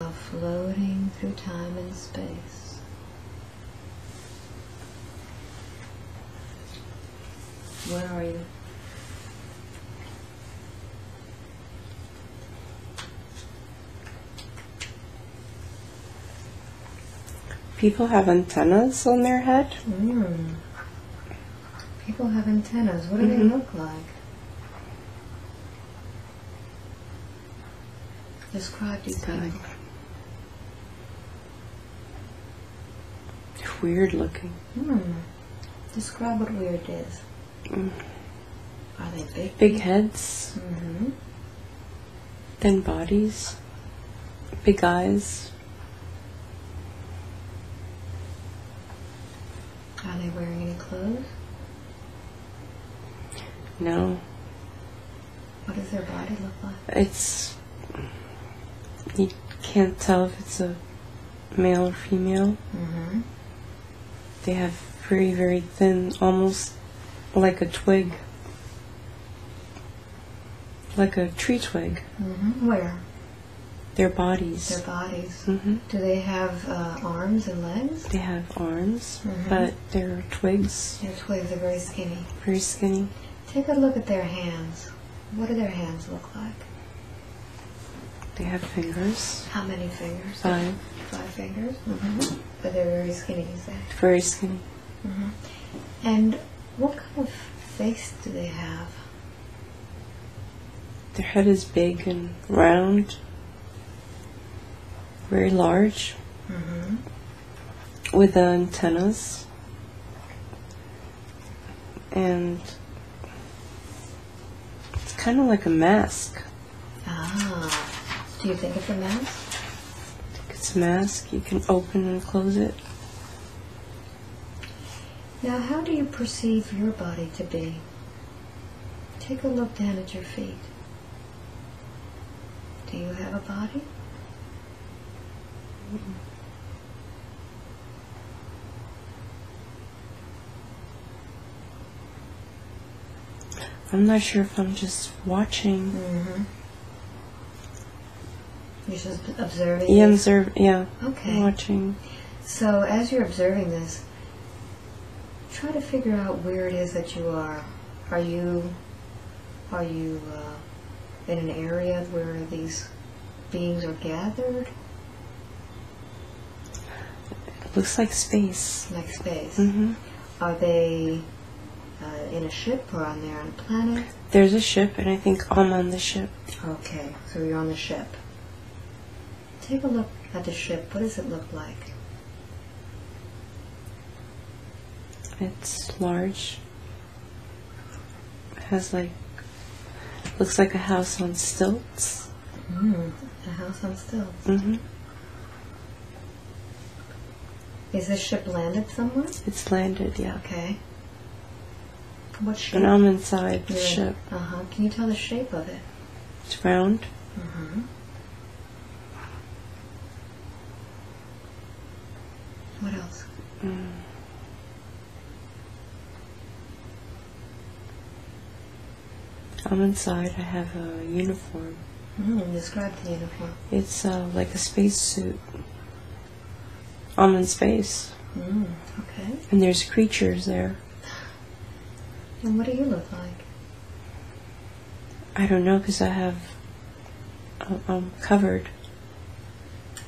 Floating through time and space. Where are you? People have antennas on their head. People have antennas. What do they look like? Describe these people. Weird looking. Describe what weird is. Are they big? Big heads. Thin bodies. Big eyes. Are they wearing any clothes? No. What does their body look like? It's... You can't tell if it's a male or female. They have very, very thin, almost like a twig. Like a tree twig. Where? Their bodies. Their bodies. Do they have arms and legs? They have arms, but they're twigs. Their twigs are very skinny. Very skinny. Take a look at their hands. What do their hands look like? They have fingers. How many fingers? 5. 5 fingers? But they're very skinny, you say? Very skinny. And what kind of face do they have? Their head is big and round. Very large. With antennas. And it's kind of like a mask. Do you think it's a mask? I think it's a mask. You can open and close it. Now, how do you perceive your body to be? Take a look down at your feet. Do you have a body? I'm not sure if I'm just watching. You're just observing? Yeah, Okay. Watching. So as you're observing this, try to figure out where it is that you are. Are you in an area where these beings are gathered? It looks like space. Like space. Are they in a ship or on there on a planet? There's a ship, and I think I'm on the ship. Okay, so you're on the ship. Take a look at the ship. What does it look like? It's large. It has looks like a house on stilts. A house on stilts. Is this ship landed somewhere? It's landed, yeah. Okay. What shape? And I'm inside the ship. Can you tell the shape of it? It's round. What else? I'm inside. I have a uniform. Describe the uniform. It's like a space suit. I'm in space. Okay. And there's creatures there. And what do you look like? I don't know, because I'm covered.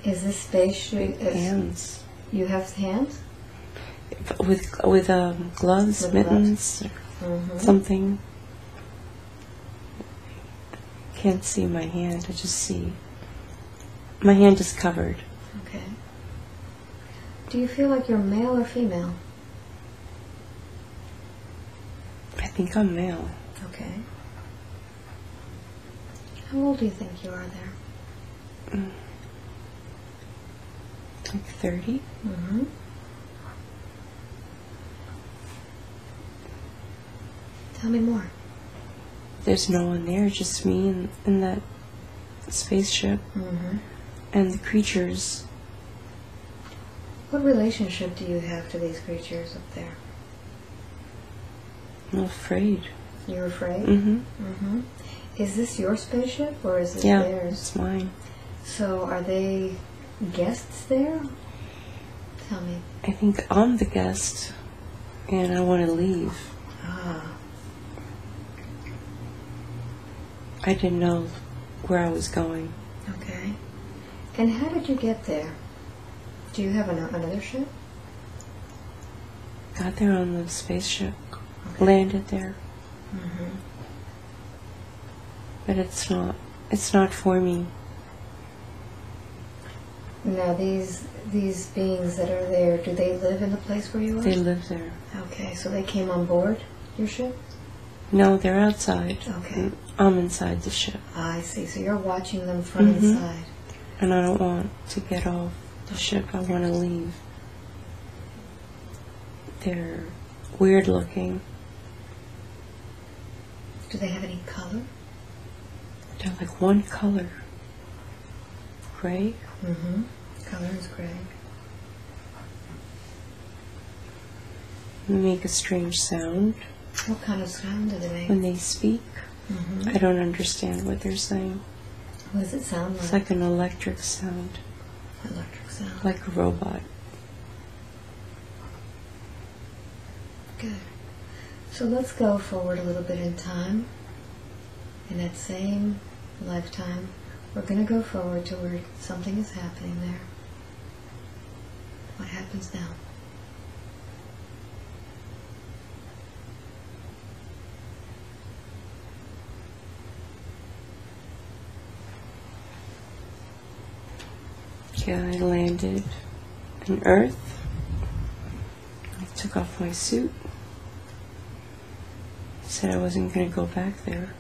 Is this spacesuit? Hands. You have hands? With gloves, With mittens, gloves. something. Can't see my hand. I just see my hand is covered. Okay. Do you feel like you're male or female? I think I'm male. Okay. How old do you think you are there? Like 30. Tell me more. There's no one there, just me in that spaceship. And the creatures. What relationship do you have to these creatures up there? I'm afraid. You're afraid? Mm-hmm. Is this your spaceship or is it Yeah, theirs? it's mine. So are they guests there? Tell me. I think I'm the guest, and I want to leave. Ah. I didn't know where I was going. Okay. And how did you get there? Do you have another ship? Got there on the spaceship. Okay. Landed there. Mm-hmm. But it's not for me. Now these beings that are there, do they live in the place where you are? They live there. Okay, so they came on board your ship? No, they're outside. Okay. I'm inside the ship. I see. So you're watching them from inside. And I don't want to get off the ship. I want to leave. They're weird looking. Do they have any color? They're like one color. Gray. Mm-hmm. Color is gray. They make a strange sound. What kind of sound do they make? When they speak, Mm-hmm. I don't understand what they're saying. What does it sound like? It's like an electric sound. Electric sound. Like a robot. Good. So let's go forward a little bit in time. In that same lifetime, we're going to go forward to where something is happening there. What happens now? Yeah, I landed on Earth. I took off my suit. Said I wasn't going to go back there.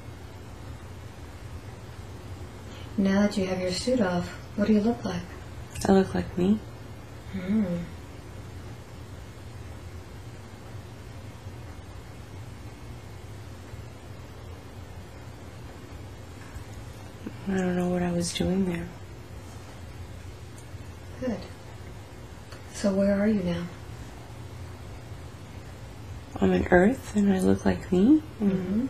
Now that you have your suit off, what do you look like? I look like me. Hmm. I don't know what I was doing there. Good. So where are you now? I'm on Earth and I look like me. Mm-hmm.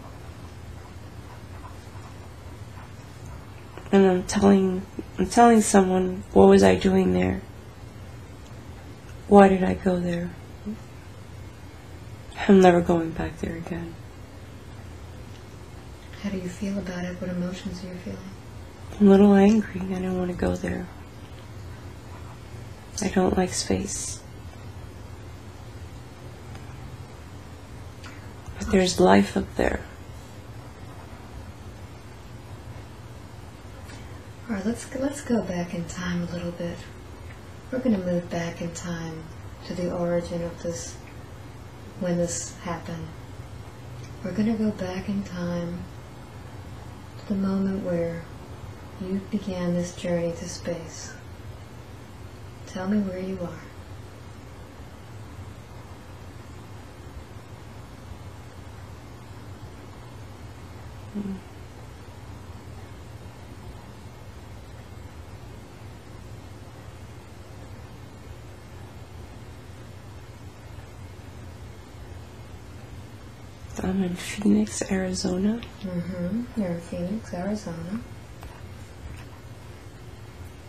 And I'm telling someone, what was I doing there? Why did I go there? I'm never going back there again. How do you feel about it? What emotions are you feeling? I'm a little angry. I don't want to go there. I don't like space. But there's life up there. All right, let's go back in time a little bit. We're going to move back in time to the origin of this, when this happened. We're going to go back in time to the moment where you began this journey to space. Tell me where you are. I'm in Phoenix, Arizona. Mm-hmm. You're in Phoenix, Arizona.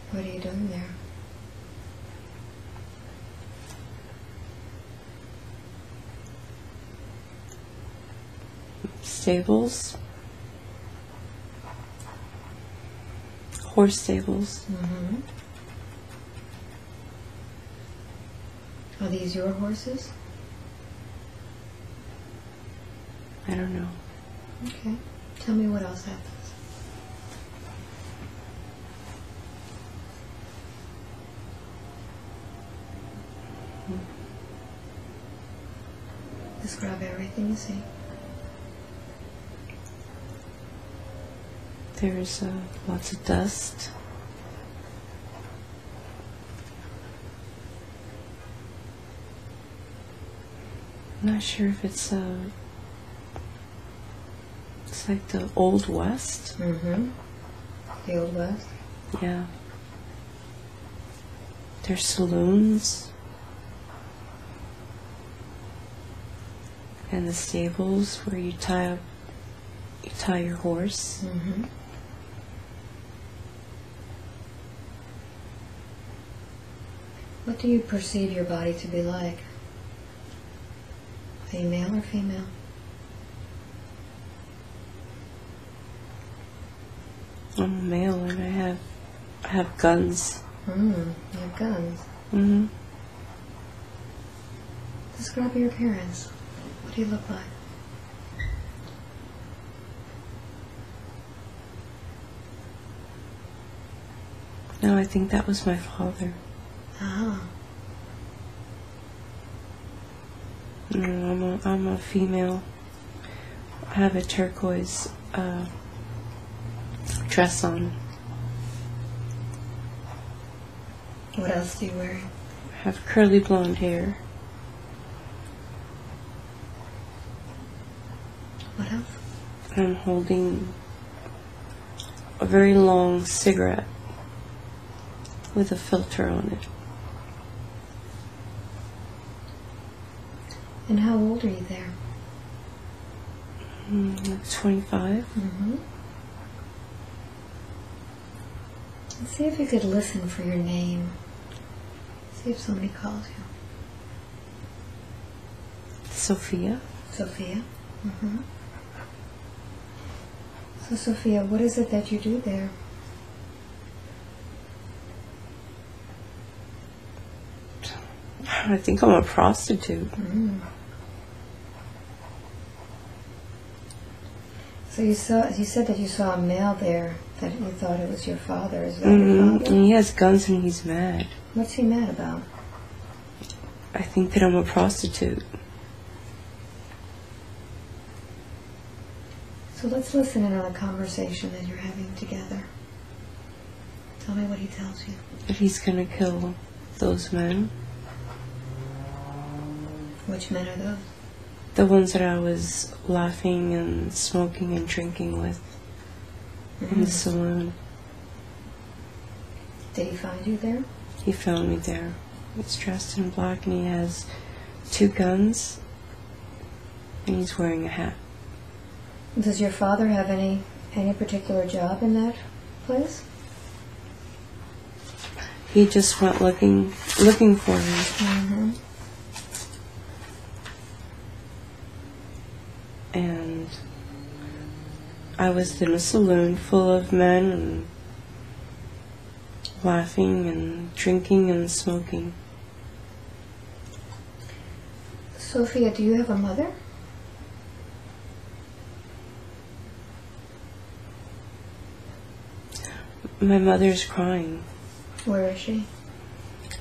What are you doing there? Stables. Horse stables. Mm-hmm. Are these your horses? I don't know. Okay. Tell me what else happens. Describe everything you see. There's lots of dust. I'm not sure if it's like the Old West. Mm-hmm. The Old West? Yeah. There's saloons. And the stables where you tie your horse. Mm-hmm. What do you perceive your body to be like? Are you male or female? I'm a male and I have guns. You have guns. Mm-hmm. Describe your appearance. What do you look like? No, I think that was my father. Ah. No, I'm a female. I have a turquoise dress on. What else do you wear? I have curly blonde hair. What else? I'm holding a very long cigarette with a filter on it. And how old are you there? Like 25. Mm-hmm. Let's see if you could listen for your name. See if somebody calls you. Sophia. Sophia? Mm-hmm. So, Sophia, what is it that you do there? I think I'm a prostitute. So you said that you saw a male there, that you thought it was your father. Is that your father? And he has guns and he's mad. What's he mad about? I think that I'm a prostitute. So let's listen in on a conversation that you're having together. Tell me what he tells you. That he's gonna kill those men. Which men are those? The ones that I was laughing and smoking and drinking with in the saloon. Did he find you there? He found me there. He's dressed in black and he has 2 guns and he's wearing a hat. Does your father have any particular job in that place? He just went looking for me. Mm-hmm. And I was in a saloon full of men and laughing and drinking and smoking. Sophia, do you have a mother? My mother's crying. Where is she?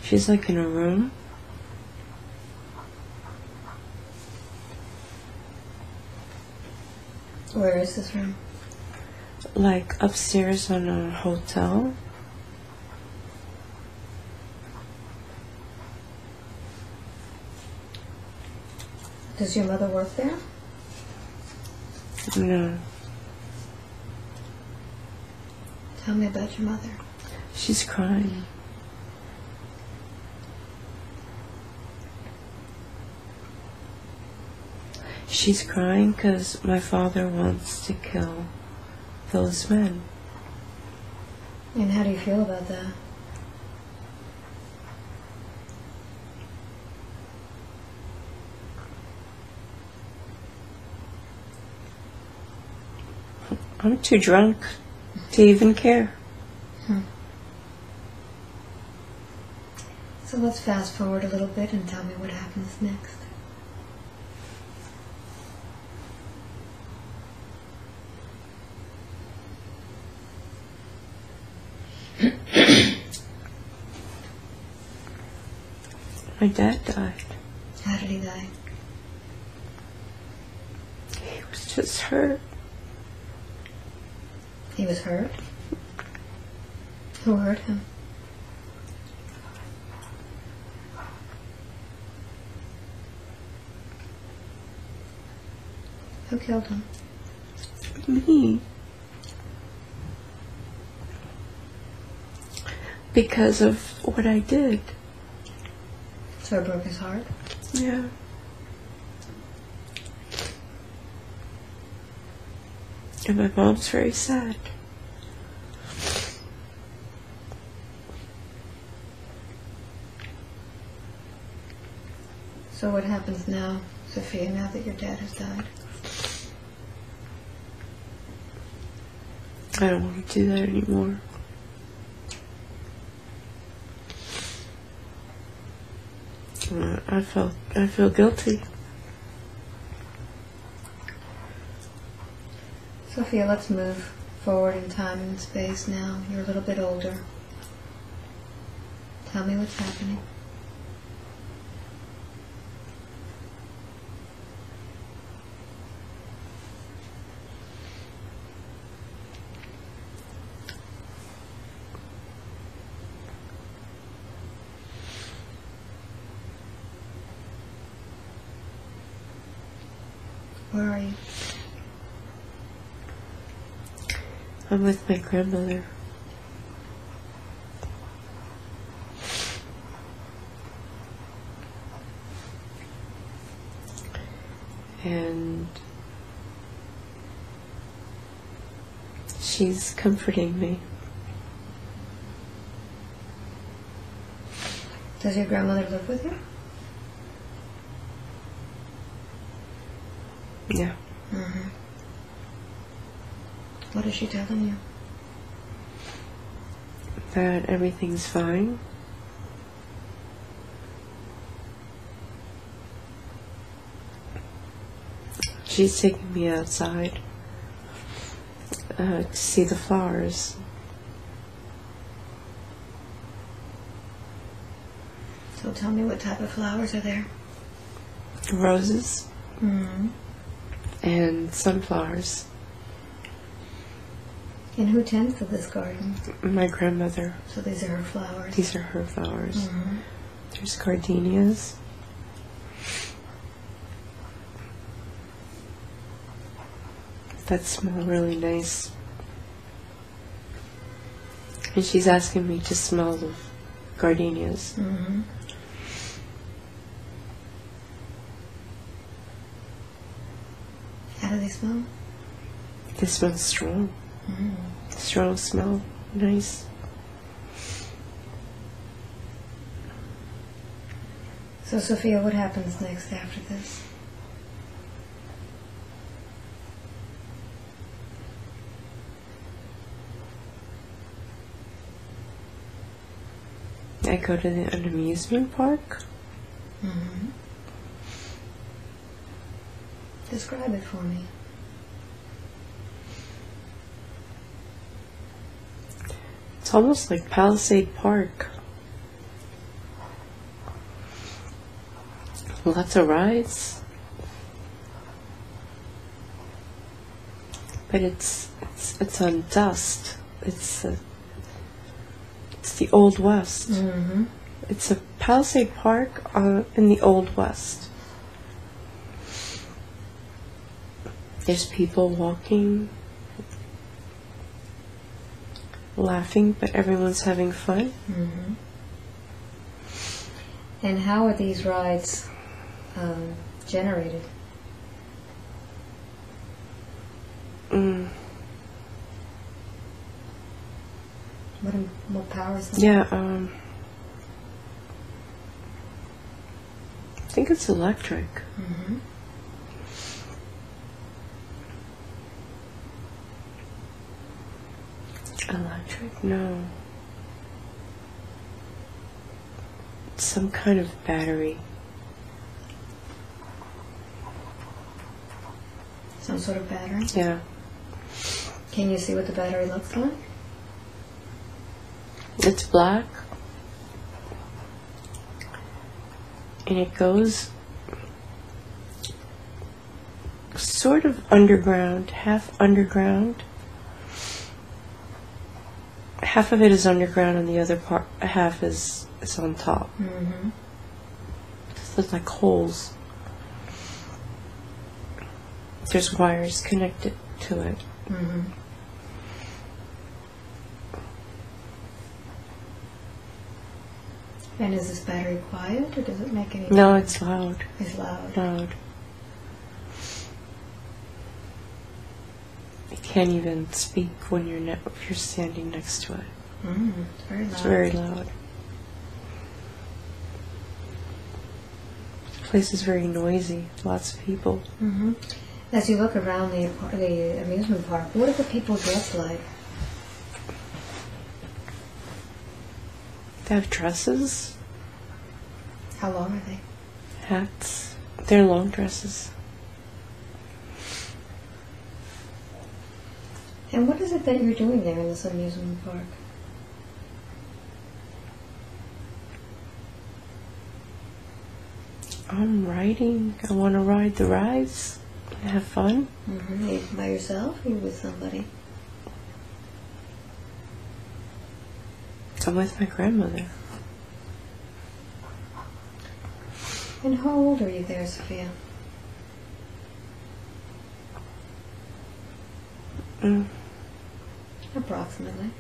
She's like in a room. Where is this room? Like upstairs on a hotel. Does your mother work there? No. Tell me about your mother. She's crying. She's crying because my father wants to kill those men. And how do you feel about that? I'm too drunk to even care. So let's fast forward a little bit and tell me what happens next. My dad died. How did he die? He was just hurt. He was hurt? Who hurt him? Who killed him? Me. Because of what I did. So it broke his heart? Yeah. And my mom's very sad. So what happens now, Sophia, now that your dad has died? I don't want to do that anymore. I feel guilty. Sophia, let's move forward in time and space now. You're a little bit older. Tell me what's happening. Where are you? I'm with my grandmother. And she's comforting me. Does your grandmother live with you? Yeah. Mm-hmm. What is she telling you? That everything's fine. She's taking me outside to see the flowers. So tell me, what type of flowers are there? Roses. Mm-hmm. And sunflowers. And who tends to this garden? My grandmother. So these are her flowers? These are her flowers. Mm-hmm. There's gardenias. That smell really nice. And she's asking me to smell the gardenias. Mm-hmm. How do they smell? They smell strong. Mm. Strong smell. Nice. So Sophia, what happens next after this? I go to an amusement park. Mm-hmm. Describe it for me. It's almost like Palisade Park. Lots of rides. But it's on dust. It's the Old West. Mm-hmm. It's a Palisade Park in the Old West. There's people walking, laughing, but everyone's having fun. Mm-hmm. And how are these rides generated? What powers them? Yeah, I think it's electric. Mm-hmm. Electric? No. It's some kind of battery. Some sort of battery? Yeah. Can you see what the battery looks like? It's black. And it goes sort of underground, half underground. Half of it is underground and the other part, half is on top. Mm-hmm. There's like holes. There's wires connected to it. Mm-hmm. And is this battery quiet, or does it make any noise? No, it's loud. It's loud. Loud. You can't even speak when if you're standing next to it. It's very loud. It's very loud. place is very noisy. Lots of people. Mm-hmm. As you look around the amusement park, what do the people dress like? They have dresses. How long are they? Hats. They're long dresses. And what is it that you're doing there in this amusement park? I'm riding. I want to ride the rides and have fun. Mm-hmm. Are you by yourself or are you with somebody? I'm with my grandmother. And how old are you there, Sophia? Approximately.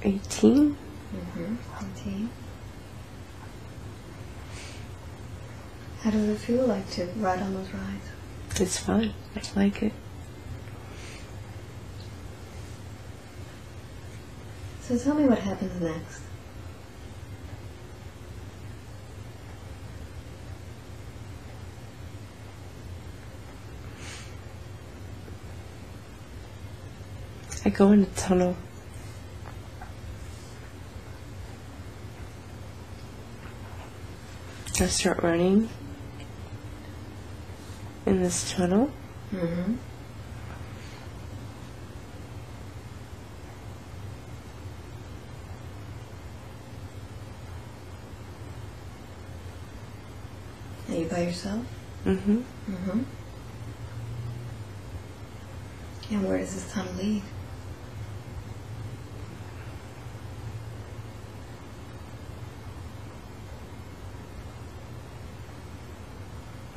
18? Mm-hmm. 18. How does it feel like to ride on those rides? It's fun. I like it. So tell me what happens next. I go in a tunnel. I start running in this tunnel. Mm-hmm. Are you by yourself? Mm-hmm. Mm-hmm. And where does this tunnel lead?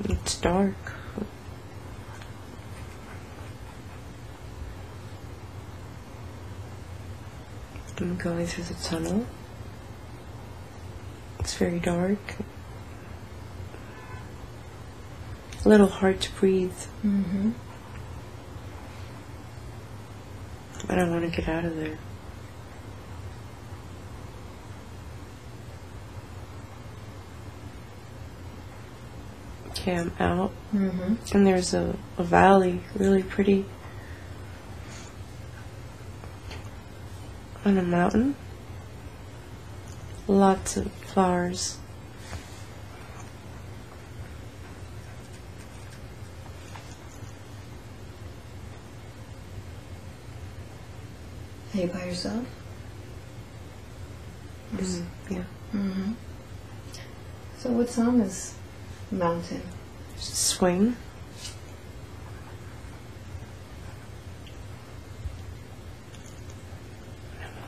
It's dark. I'm going through the tunnel. It's very dark. A little hard to breathe. Mm-hmm. But I want to get out of there. Okay, I'm out. Mm-hmm. And there's a valley, really pretty, on a mountain. Lots of flowers. Are you by yourself? Yeah. Mm-hmm. So what song is Mountain? Swing.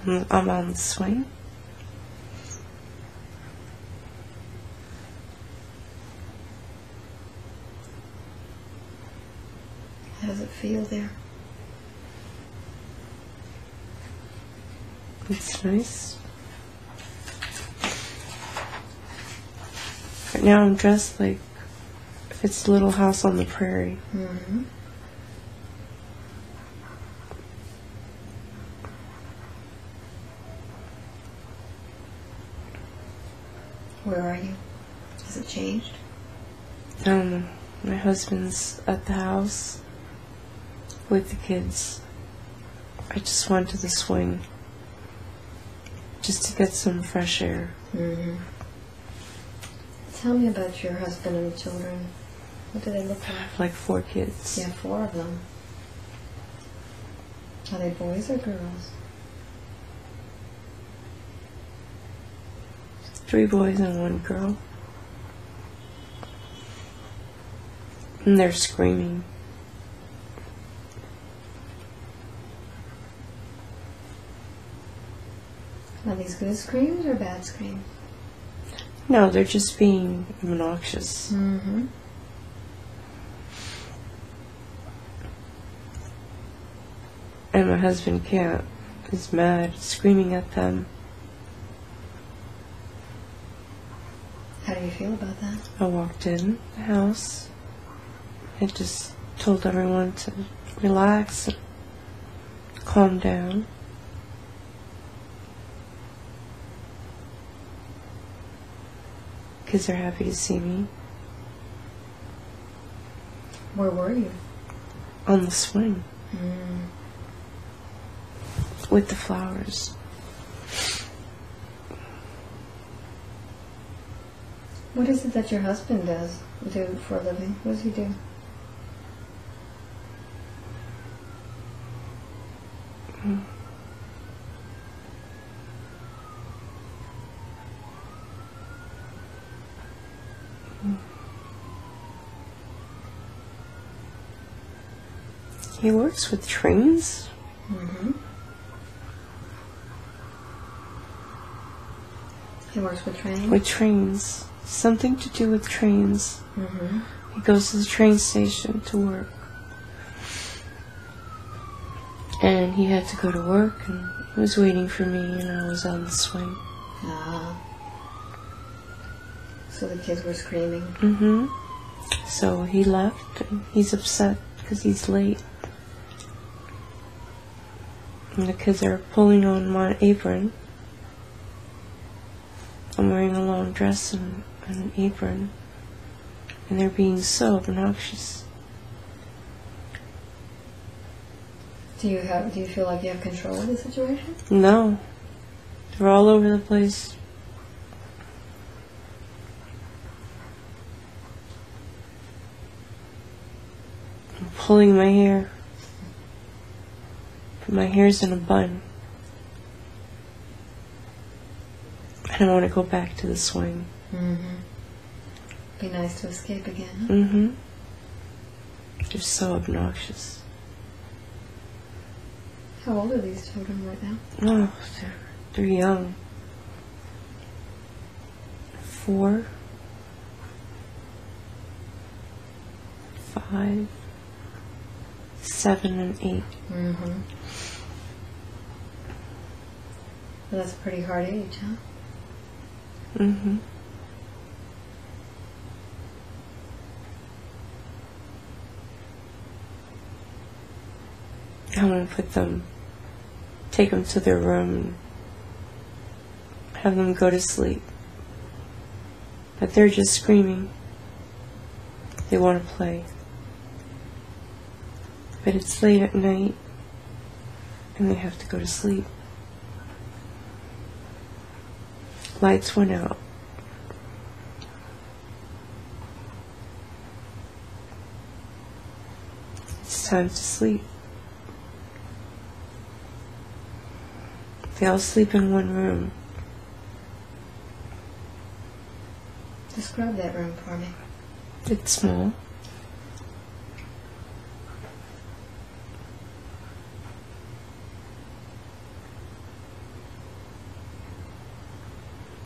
I'm on the swing. How does it feel there? It's nice. Right now I'm dressed like if it's a little house on the prairie. Mm-hmm. Where are you? Has it changed? I don't know. My husband's at the house with the kids. I just went to the swing just to get some fresh air. Mm-hmm. Tell me about your husband and the children. What do they look I like? have like 4 kids. Yeah, 4 of them. Are they boys or girls? 3 boys and 1 girl. And they're screaming. Are these good screams or bad screams? No, they're just being obnoxious. Mm-hmm. And my husband can't. He's mad, screaming at them. How do you feel about that? I walked in the house. I just told everyone to relax and calm down. kids are happy to see me. Where were you? On the swing. Mm. With the flowers. What is it that your husband do for a living? What does he do? He works with trains. Mm-hmm. He works with trains? With trains. Something to do with trains. Mm-hmm. He goes to the train station to work. And he had to go to work, and he was waiting for me, and I was on the swing. Ah. So the kids were screaming? Mm-hmm. So he left, and he's upset because he's late. And the kids are pulling on my apron. I'm wearing a long dress and an apron. And they're being so obnoxious. Do you feel like you have control of the situation? No. They're all over the place. I'm pulling my hair. But my hair's in a bun. I don't want to go back to the swing. Mm-hmm. Be nice to escape again, huh? Mm-hmm. They're so obnoxious. How old are these children right now? Oh, they're young. 4, 5, 7, and 8. Mm-hmm. Well, that's a pretty hard age, huh? Mm-hmm. I want to take them to their room and have them go to sleep. But they're just screaming. They want to play. But it's late at night and they have to go to sleep. Lights went out. It's time to sleep. They all sleep in one room. Describe that room for me. It's small.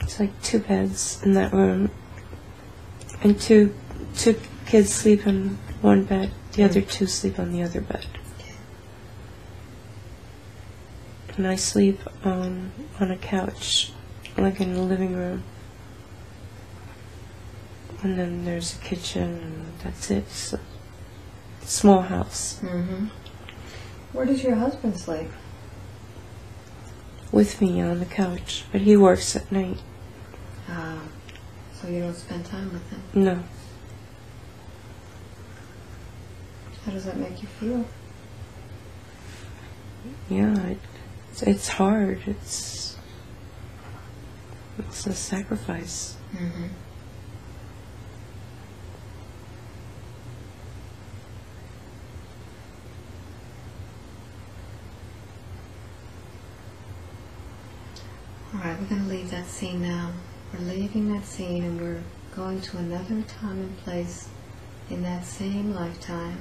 It's like 2 beds in that room. And two kids sleep in one bed. The other 2 sleep on the other bed. And I sleep on a couch, like in the living room. And then there's a kitchen, and that's it. It's a small house. Mm-hmm. Where does your husband sleep? With me on the couch, but he works at night. So you don't spend time with him? No. How does that make you feel? Yeah, it's hard. It's a sacrifice. Mm-hmm. Alright, we're going to leave that scene now. We're leaving that scene and we're going to another time and place in that same lifetime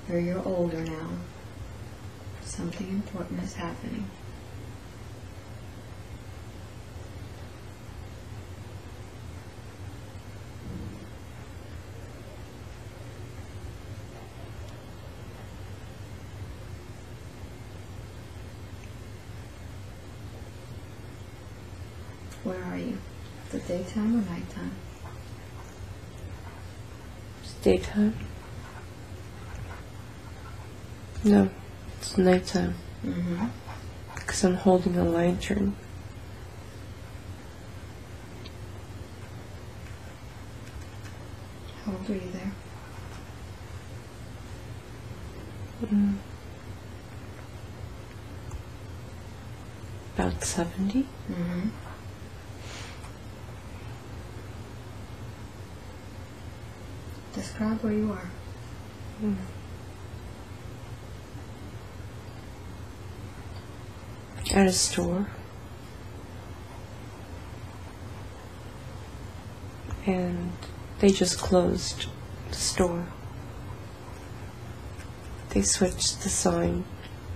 where you're older now. Something important is happening. Where are you? The daytime or nighttime? It's daytime. No, it's nighttime. Mm-hmm. Because I'm holding a lantern. How old are you there? About 70. Mm-hmm. Describe where you are. At a store. And they just closed the store. They switched the sign.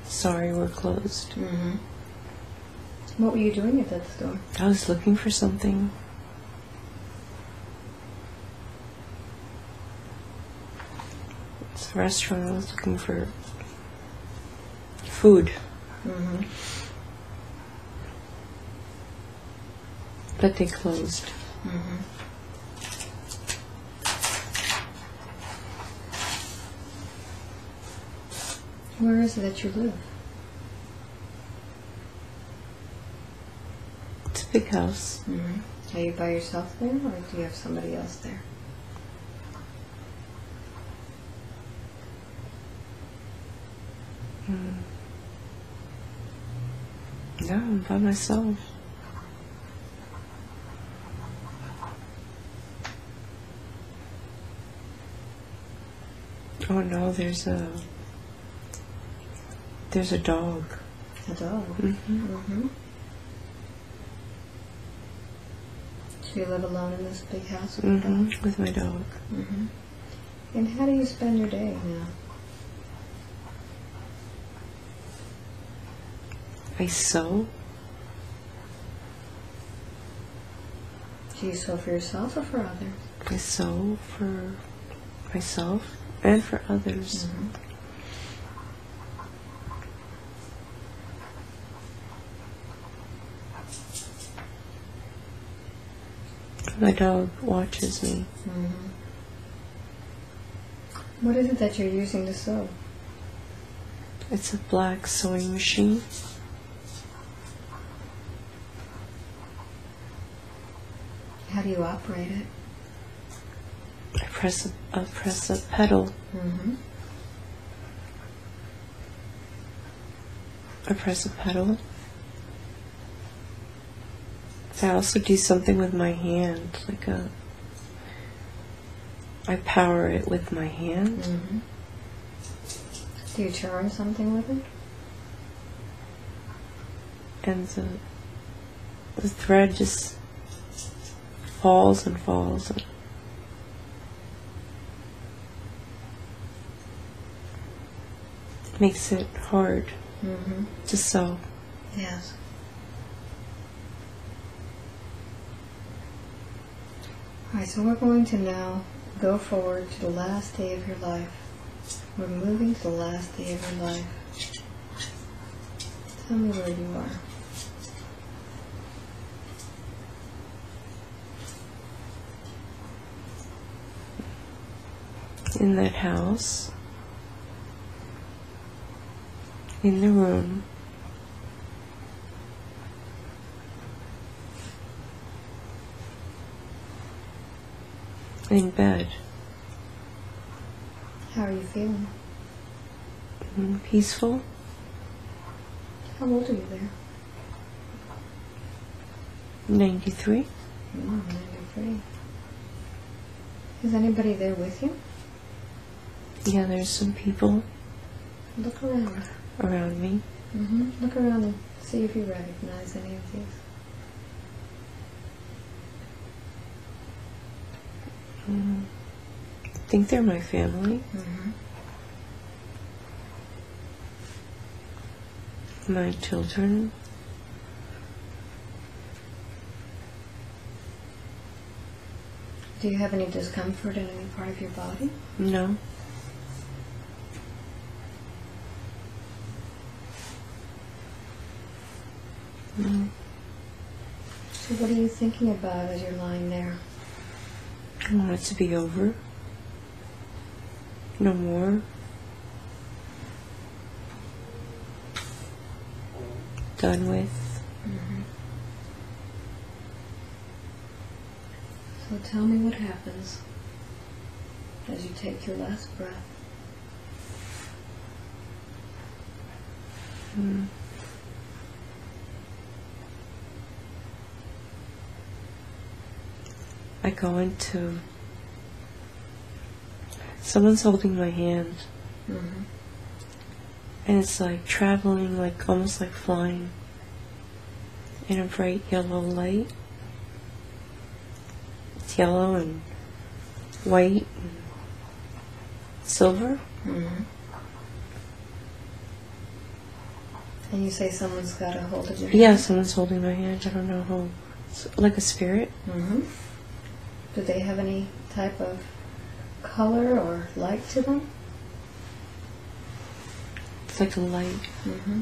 Sorry, we're closed. Mm-hmm. What were you doing at that store? I was looking for something. It's a restaurant. I was looking for food. Mm-hmm. But they closed. Mm-hmm. Where is it that you live? It's a big house. Mm-hmm. Are you by yourself there, or do you have somebody else there? No, I'm by myself. Oh no, there's a dog. A dog? Mm-hmm. Mm-hmm. So you live alone in this big house with a dog? With my dog. Mm-hmm. And how do you spend your day now? I sew. Do you sew for yourself or for others? I sew for myself and for others. Mm-hmm. My dog watches me. Mm-hmm. What is it that you're using to sew? It's a black sewing machine. How do you operate it? I press a pedal. Mm-hmm. I press a pedal. I also do something with my hand, I power it with my hand. Mm-hmm. Do you turn something with it? And the thread just falls and falls. Makes it hard to sew. Yes. Alright, so we're going to now go forward to the last day of your life. We're moving to the last day of your life. Tell me where you are. In that house. In the room. In bed. How are you feeling? Peaceful. How old are you there? 93. 93. Is anybody there with you? Yeah, there's some people Look around. around me. Look around and see if you recognize any of these. I think they're my family. My children. Do you have any discomfort in any part of your body? No. No. So what are you thinking about as you're lying there? I want it to be over. No more. Done with. So tell me what happens as you take your last breath. I go into... Someone's holding my hand. Mm-hmm. And it's like traveling, like almost like flying in a bright yellow light. It's yellow and white and silver. Mm-hmm. And you say someone's got a hold of your hand? Yeah, someone's holding my hand. I don't know who. It's like a spirit. Mm-hmm. Do they have any type of color or light to them? It's like a light. Mm-hmm.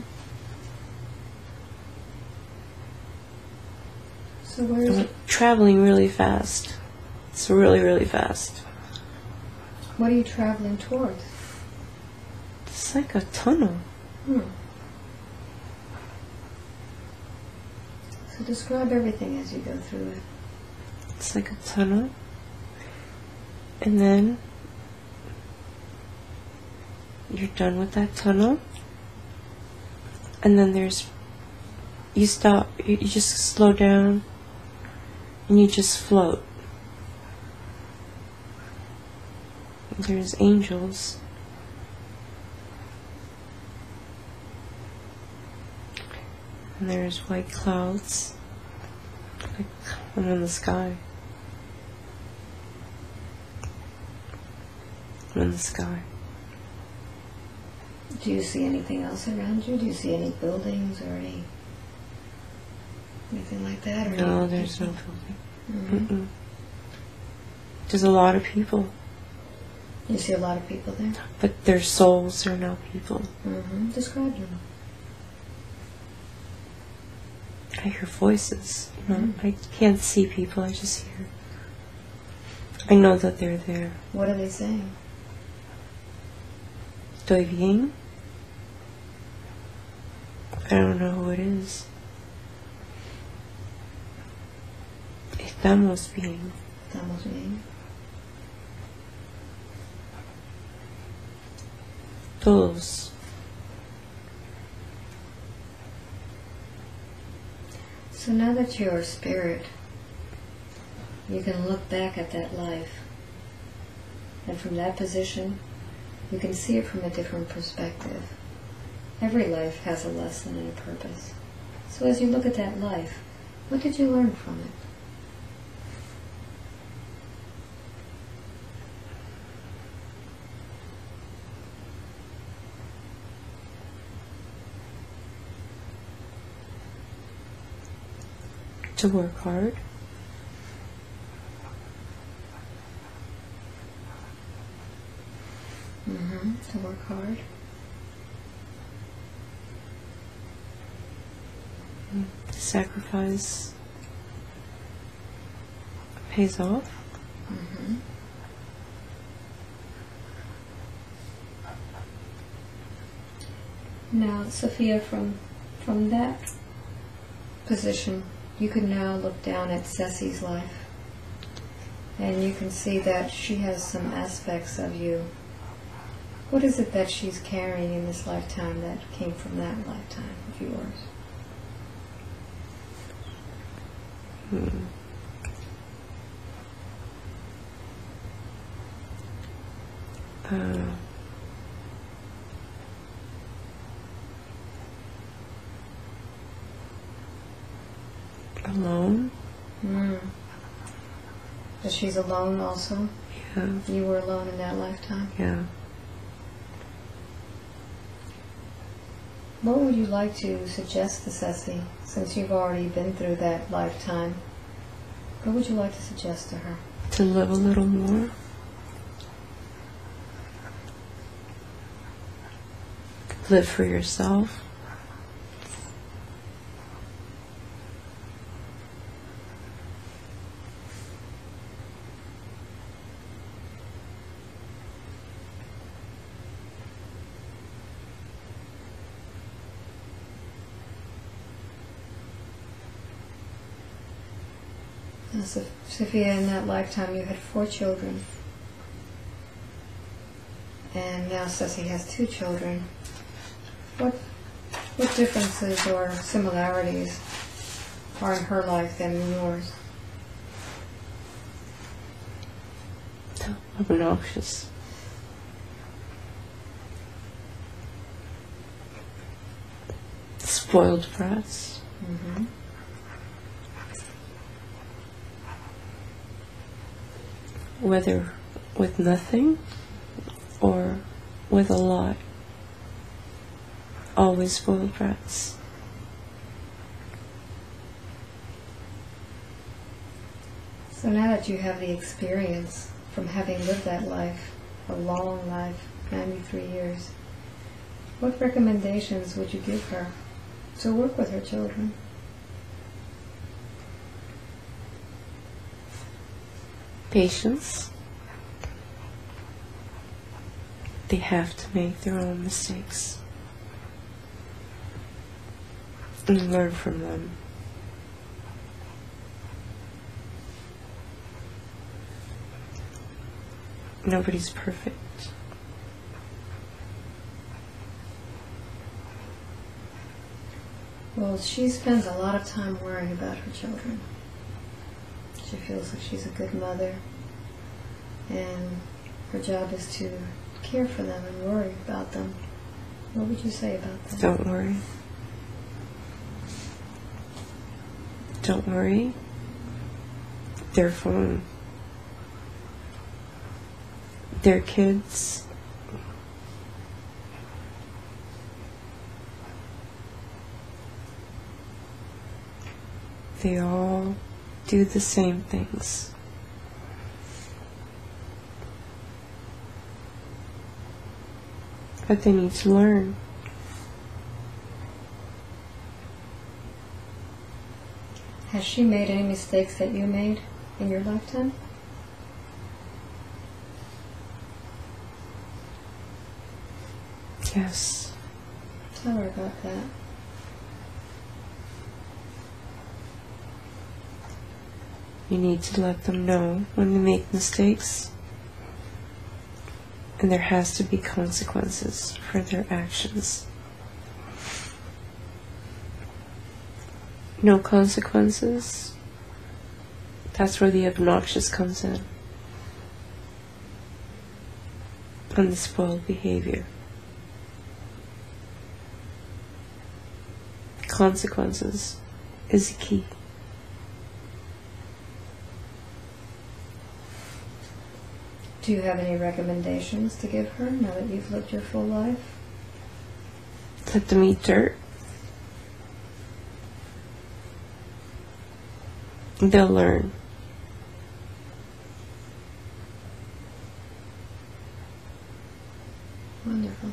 So where is it? Traveling really fast. It's really, really fast. What are you traveling towards? It's like a tunnel. So describe everything as you go through it. It's like a tunnel. And then you're done with that tunnel. And then you stop, you just slow down and you just float. There's angels. And there's white clouds. Like I'm in the sky. I'm in the sky. Do you see anything else around you? Do you see any buildings or anything like that? Or No, there's no building. Mm-hmm. There's a lot of people. You see a lot of people there? But their souls are now people. Mm-hmm. Describe them. I hear voices. You know? I can't see people, I just hear. I know that they're there. What are they saying? Estoy bien? I don't know who it is. Estamos bien. Estamos bien. Todos. So now that you're a spirit, you can look back at that life. And from that position, you can see it from a different perspective. Every life has a lesson and a purpose. So as you look at that life, what did you learn from it? To work hard. Mm-hmm. To work hard. Sacrifice pays off. Mm-hmm. Now, Sophia, from that position, you can now look down at Ceci's life, and you can see that she has some aspects of you. What is it that she's carrying in this lifetime that came from that lifetime of yours? Alone. That she's alone also? Yeah. You were alone in that lifetime? Yeah. What would you like to suggest to Ceci, since you've already been through that lifetime? What would you like to suggest to her? To live a little more. Live for yourself. So, Sophia, in that lifetime you had 4 children. and now Ceci has 2 children. What differences or similarities are in her life than in yours? Obnoxious. Spoiled brats. Mm-hmm. Whether with nothing or with a lot. Always spoiled brats. So now that you have the experience from having lived that life, a long life, 93 years, what recommendations would you give her to work with her children? Patience. They have to make their own mistakes and learn from them. Nobody's perfect. Well, she spends a lot of time worrying about her children. She feels like she's a good mother, and her job is to care for them and worry about them. What would you say about that? Don't worry. Don't worry. They're fine. They're kids. They all do the same things. But they need to learn. Has she made any mistakes that you made in your lifetime? Yes. Tell her about that. You need to let them know when they make mistakes. And there has to be consequences for their actions. No consequences. That's where the obnoxious comes in. And the spoiled behavior. Consequences is the key. Do you have any recommendations to give her now that you've lived your full life? Let them eat dirt. They'll learn. Wonderful.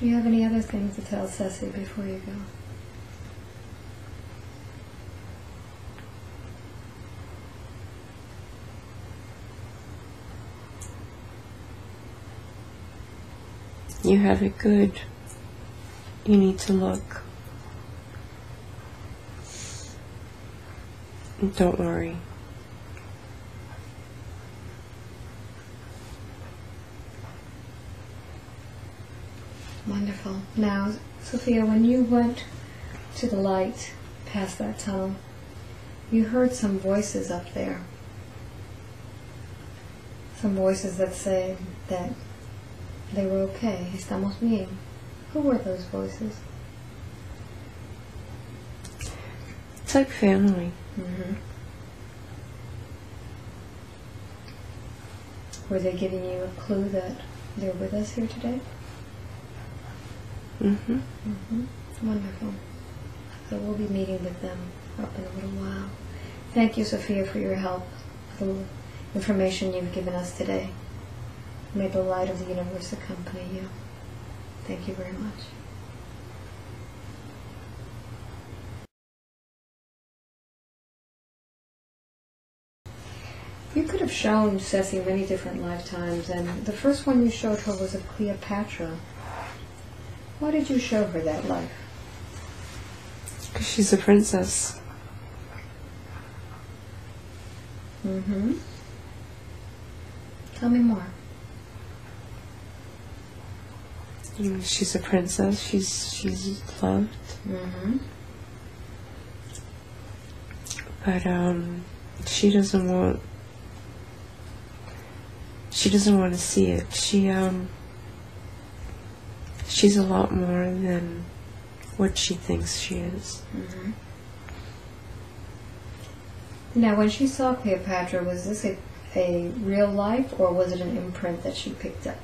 Do you have any other things to tell Ceci before you go? You have it good. You need to look. Don't worry. Wonderful. Now, Sophia, when you went to the light past that tunnel, you heard some voices up there. Some voices that say that they were okay. Estamos bien. Who were those voices? It's like family. Mm-hmm. Were they giving you a clue that they're with us here today? Mm-hmm. Mm-hmm. Wonderful. So we'll be meeting with them up in a little while. Thank you, Sophia, for your help, for the information you've given us today. May the light of the universe accompany you. Thank you very much. You could have shown Ceci many different lifetimes, and the first one you showed her was of Cleopatra. Why did you show her that life? Because she's a princess. Mm-hmm. Tell me more. She's a princess. She's loved. Mm-hmm. But she doesn't want to see it. She's a lot more than what she thinks she is. Mm-hmm. Now, when she saw Cleopatra, was this a real life, or was it an imprint that she picked up?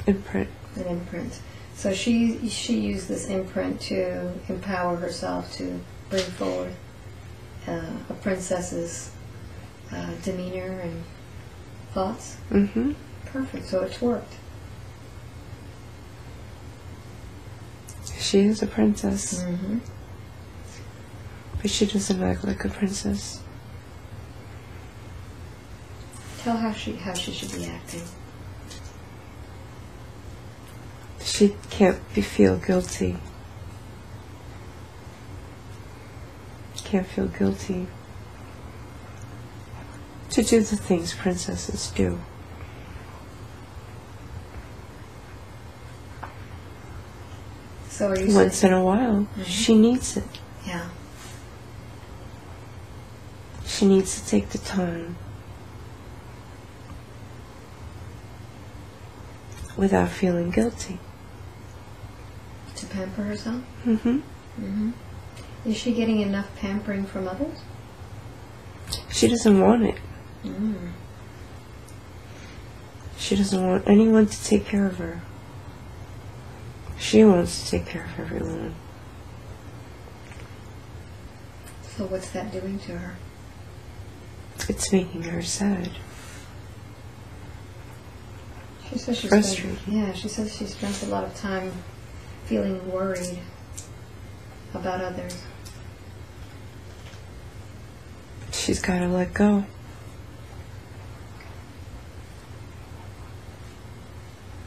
Imprint. An imprint. So she used this imprint to empower herself to bring forward a princess's demeanor and thoughts. Mm-hmm. Perfect. So it's worked. She is a princess. Mm-hmm. But she doesn't act like a princess. Tell how she should be acting. She can't feel guilty. Can't feel guilty to do the things princesses do. So are you Once saying, in a while, she needs it. yeah. She needs to take the time without feeling guilty. To pamper herself? Mm-hmm. Mm-hmm. Is she getting enough pampering from others? She doesn't want it. Mm. She doesn't want anyone to take care of her. She wants to take care of everyone. So what's that doing to her? It's making her sad. She says she Frustrating. she says she spends a lot of time feeling worried about others. She's got to let go.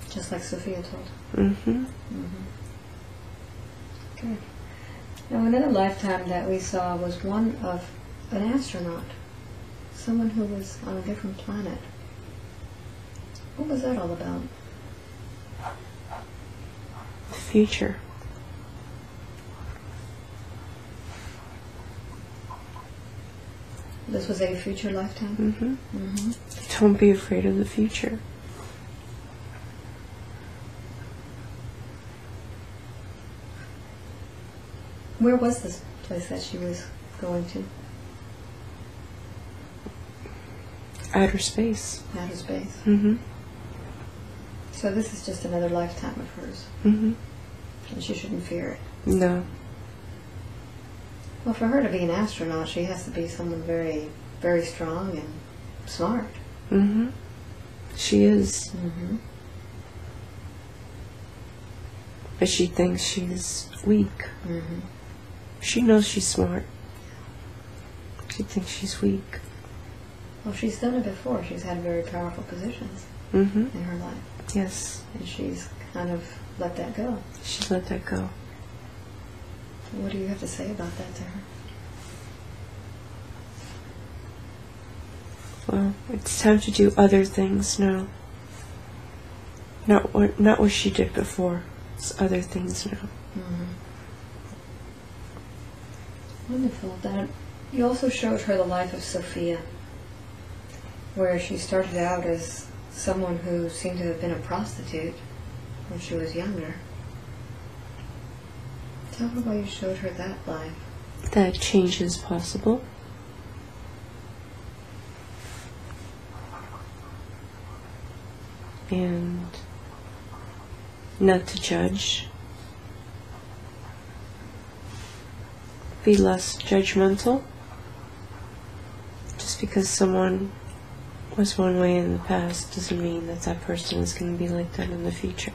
Just like Sophia told. Mm-hmm. Mm-hmm. Good. Now, another lifetime that we saw was one of an astronaut, someone who was on a different planet. What was that all about? The future. This was a future lifetime? Mm-hmm. Mm-hmm. Don't be afraid of the future. Where was this place that she was going to? Outer space. Outer space. Mm-hmm. So this is just another lifetime of hers, Mm-hmm. and she shouldn't fear it. No. Well, for her to be an astronaut, she has to be someone very, very strong and smart. Mm-hmm. She is. Mm-hmm. But she thinks she's weak. Mm-hmm. She knows she's smart. She thinks she's weak. Well, she's done it before. She's had very powerful positions Mm-hmm. in her life, Yes. and she's kind of let that go. She let that go. What do you have to say about that to her? Well, it's time to do other things now. Not what she did before. It's other things now. Mm-hmm. Wonderful. That you also showed her the life of Sophia, where she started out as someone who seemed to have been a prostitute when she was younger. Tell her why you showed her that life. That change is possible. And not to judge. Be less judgmental. Just because someone was one way in the past doesn't mean that that person is going to be like that in the future.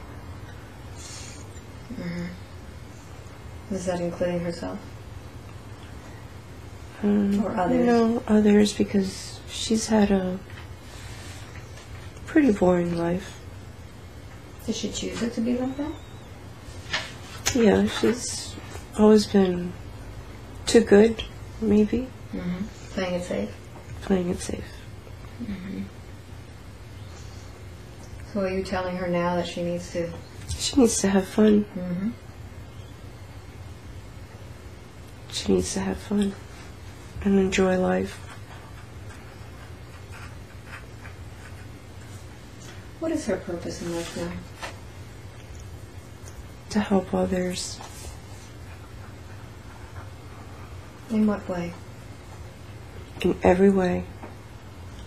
Mm-hmm. Is that including herself? Or others? No, others, because she's had a pretty boring life. Did she choose it to be like that? Yeah, she's always been too good, maybe. Mm-hmm. Playing it safe? Playing it safe. Mm-hmm. So are you telling her now that she needs to... She needs to have fun. Mm-hmm. She needs to have fun and enjoy life. What is her purpose in life now? To help others. In what way? In every way.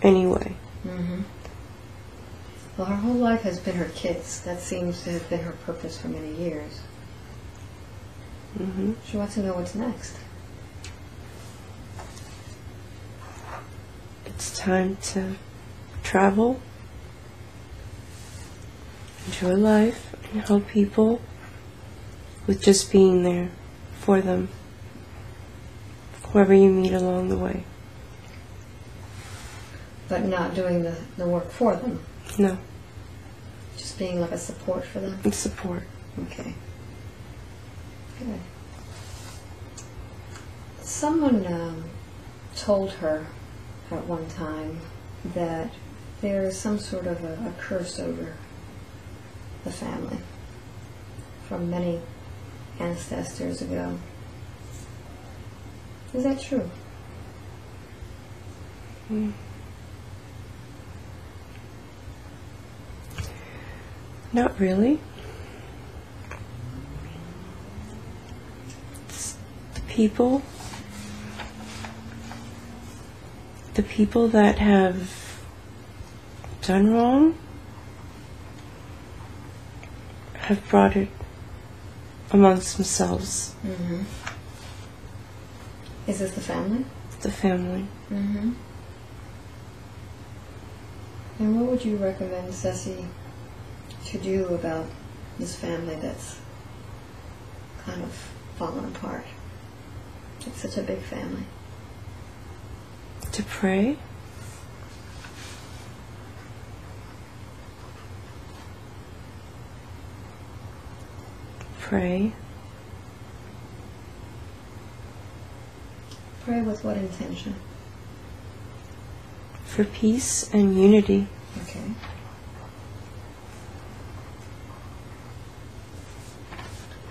Any way. Mm-hmm. Well, her whole life has been her kids. That seems to have been her purpose for many years. Mm-hmm. She wants to know what's next. It's time to travel, enjoy life, and help people with just being there for them, whoever you meet along the way. But not doing the work for them. No. Just being like a support for them. It's support. Okay. Good. Someone told her at one time that there is some sort of a curse over the family from many ancestors ago. Is that true? Mm. Not really. It's the people that have done wrong have brought it amongst themselves. Mm-hmm. Is this the family? The family. Mm-hmm. And what would you recommend Ceci to do about this family that's kind of fallen apart? It's such a big family. To pray. Pray. Pray with what intention? For peace and unity. Okay.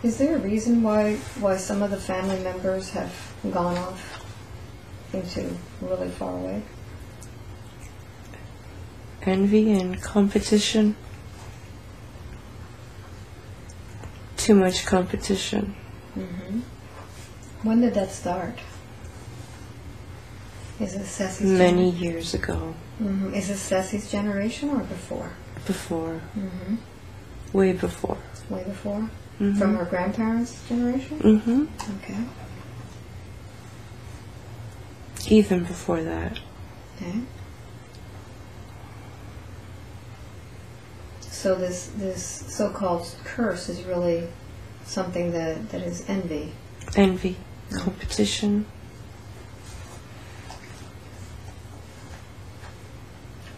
Is there a reason why some of the family members have gone off into really far away? Envy and competition. Too much competition. Mm-hmm. When did that start? Is it Ceci's Many years ago. Mm-hmm. Is it Ceci's generation or before? Before. Mm-hmm. Way before. Way before? Mm-hmm. From her grandparents' generation? Mm-hmm. Okay. Even before that. Okay. So this so-called curse is really something that is envy. Envy. Competition.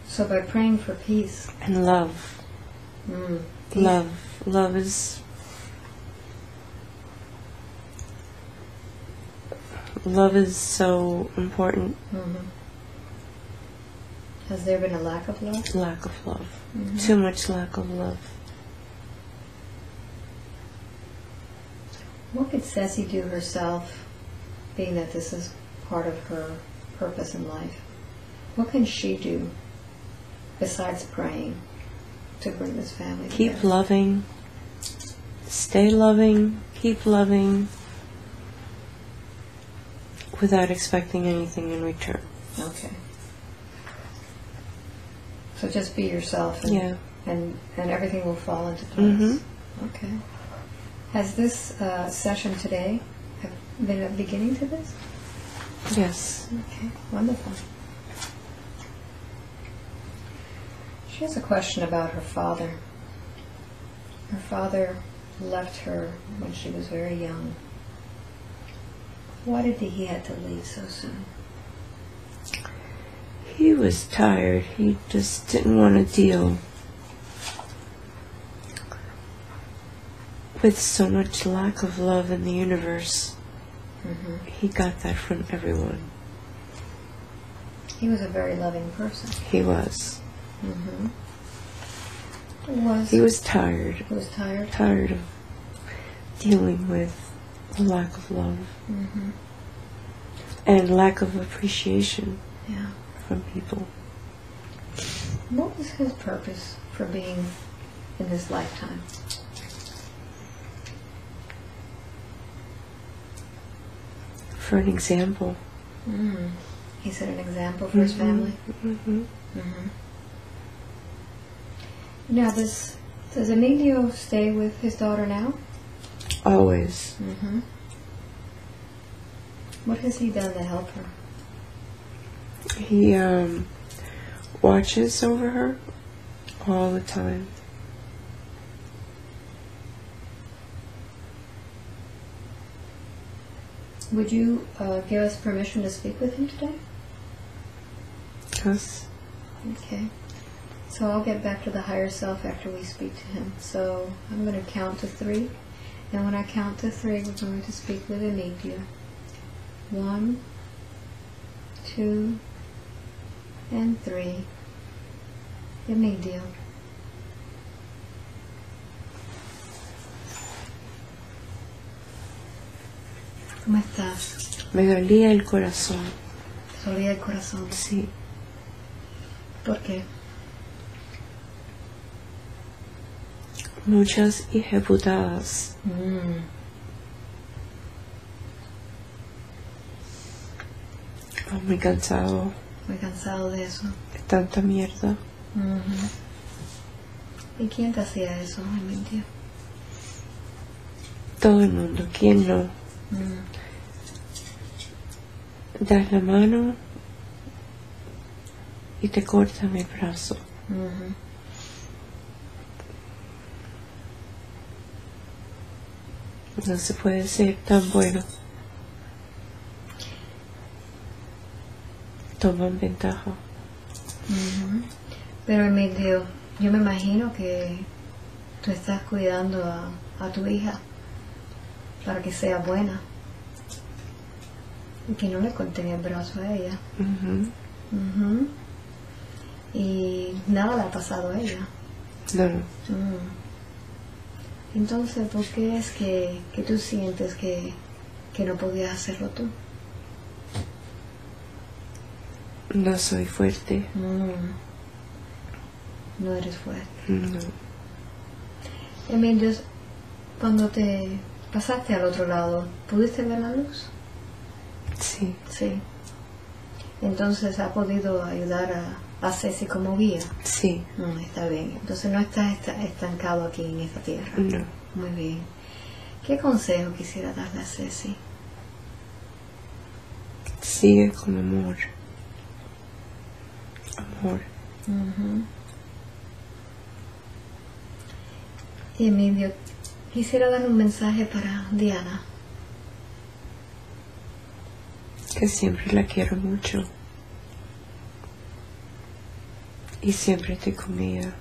So by praying for peace. And love. Peace. Love is... Love is so important. Mm-hmm. Has there been a lack of love? Lack of love. Mm-hmm. Too much lack of love. What could Ceci do herself, being that this is part of her purpose in life? What can she do besides praying to bring this family Keep together? loving. Stay loving. Keep loving. Without expecting anything in return. Okay. So just be yourself and everything will fall into place. Mm-hmm. Okay. Has this session today been a beginning to this? Yes. Okay, wonderful. She has a question about her father. Her father left her when she was very young. Why did he have to leave so soon? He was tired. He just didn't want to deal with so much lack of love in the universe. Mm-hmm. He got that from everyone. He was a very loving person. He was. Mm-hmm. He was tired. He was tired? Tired of dealing with the lack of love. Mm-hmm. And lack of appreciation from people. What was his purpose for being in this lifetime? For an example. Mm. He set an example for his family? Mm-hmm. Mm-hmm. Now, does Emilio stay with his daughter now? Always. Mm-hmm. What has he done to help her? He watches over her all the time. Would you give us permission to speak with him today? Yes. Okay. So I'll get back to the higher self after we speak to him. So I'm going to count to 3. And when I count to 3, we're going to speak with Emilio. 1, 2, and 3. Emilio. ¿Cómo estás? Me dolía el corazón. ¿Te dolía el corazón? Sí. ¿Por qué? Muchas ejecutadas. Muy cansado. Muy cansado de eso. De tanta mierda. Uh-huh. ¿Y quién te hacía eso, Emilio? Todo el mundo. ¿Quién no? Das la mano y te cortan el brazo. Uh-huh. No se puede ser tan bueno. Toman ventaja. Uh-huh. Pero Emilio, yo me imagino que tú estás cuidando a tu hija para que sea buena y que no le corten el brazo a ella. Uh-huh. Uh-huh. Y nada le ha pasado a ella. No. Entonces, ¿por qué es que tú sientes que no podías hacerlo tú? No soy fuerte. No eres fuerte. No. Emilio, cuando te pasaste al otro lado, ¿pudiste ver la luz? Sí. Sí. Entonces, ¿ha podido ayudar a Ceci como guía? Sí. Está bien. Entonces, no estás estancado aquí en esta tierra. No. Muy bien. ¿Qué consejo quisiera darle a Ceci? Sigue con amor. Amor. Uh-huh. Y Emilio, quisiera dar un mensaje para Diana. Que siempre la quiero mucho. Y siempre estoy con ella.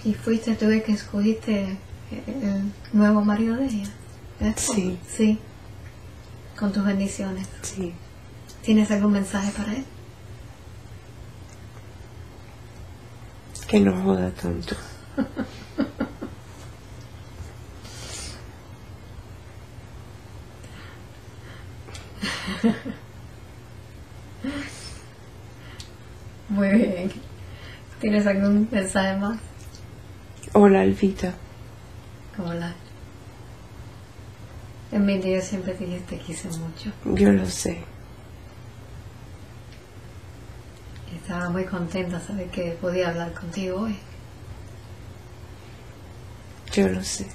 Y fuiste tú el que escogiste el nuevo marido de ella. ¿Esto? Sí. Sí. Con tus bendiciones. Sí. ¿Tienes algún mensaje para él? Que no joda tanto. Muy bien. ¿Tienes algún mensaje más? Hola, Alvita. Hola. Emilio, yo siempre te quise mucho. Yo lo sé. Y estaba muy contenta saber que podía hablar contigo hoy. Yo lo sé.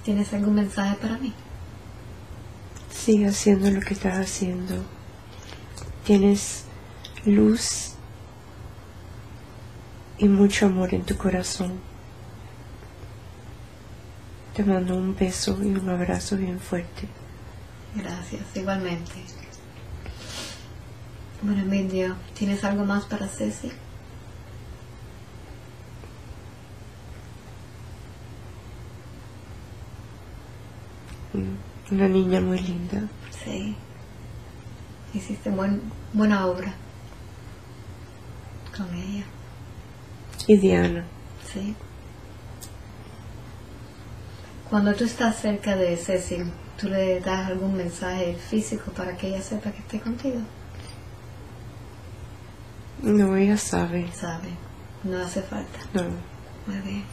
¿Tienes algún mensaje para mí? Sigue haciendo lo que estás haciendo. Tienes luz y mucho amor en tu corazón. Te mando un beso y un abrazo bien fuerte. Gracias, igualmente. Bueno, Emilio, ¿tienes algo más para Ceci? Una niña muy linda. Sí. Hiciste buena obra con ella. Y Diana. Sí. Cuando tú estás cerca de Ceci, ¿tú le das algún mensaje físico para que ella sepa que esté contigo? No, ella sabe. Sabe. No hace falta. No. Muy bien.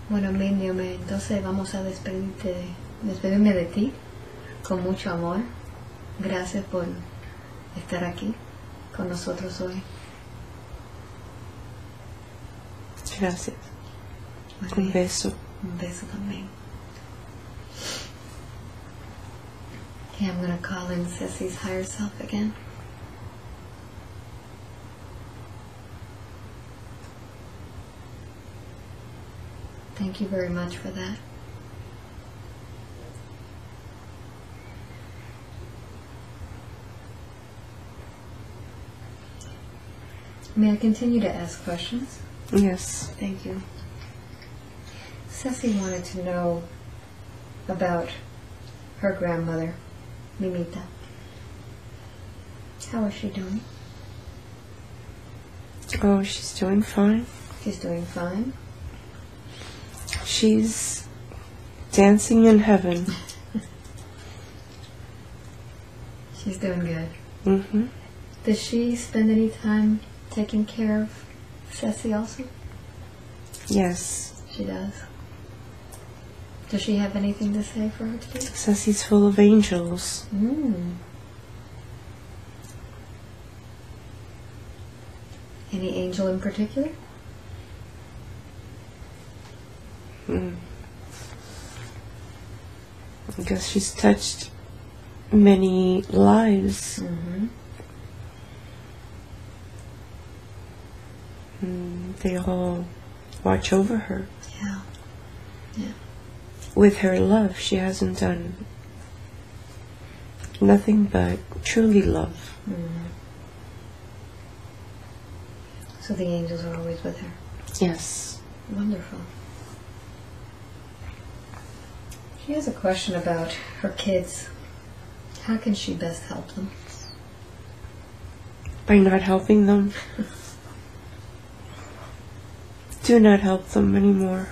Bueno, Mindy, entonces vamos a despedirme de ti con mucho amor. Gracias por estar aquí con nosotros hoy. Gracias. Muy Un bien. beso. Un beso también. Okay, I'm going to call in Ceci's higher self again. Thank you very much for that. May I continue to ask questions? Yes. Thank you. Ceci wanted to know about her grandmother, Mimita. How is she doing? Oh, she's doing fine. She's doing fine. She's dancing in heaven. She's doing good. Mm-hmm. Does she spend any time taking care of Ceci also? Yes. She does. Does she have anything to say for her to do? Ceci's full of angels. Any angel in particular? I guess she's touched many lives. Mm-hmm. They all watch over her. Yeah. Yeah. With her love, she hasn't done nothing but truly love. Mm-hmm. So the angels are always with her. Yes. Wonderful. She has a question about her kids. How can she best help them? By not helping them. Do not help them anymore.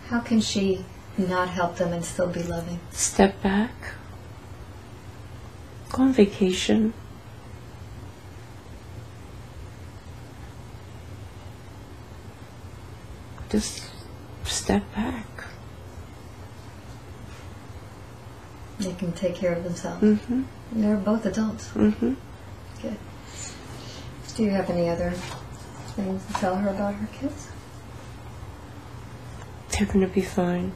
How can she not help them and still be loving? Step back. Go on vacation. Just step back. They can take care of themselves. Mm-hmm. They're both adults. Mm-hmm. Good. Do you have any other things to tell her about her kids? They're going to be fine.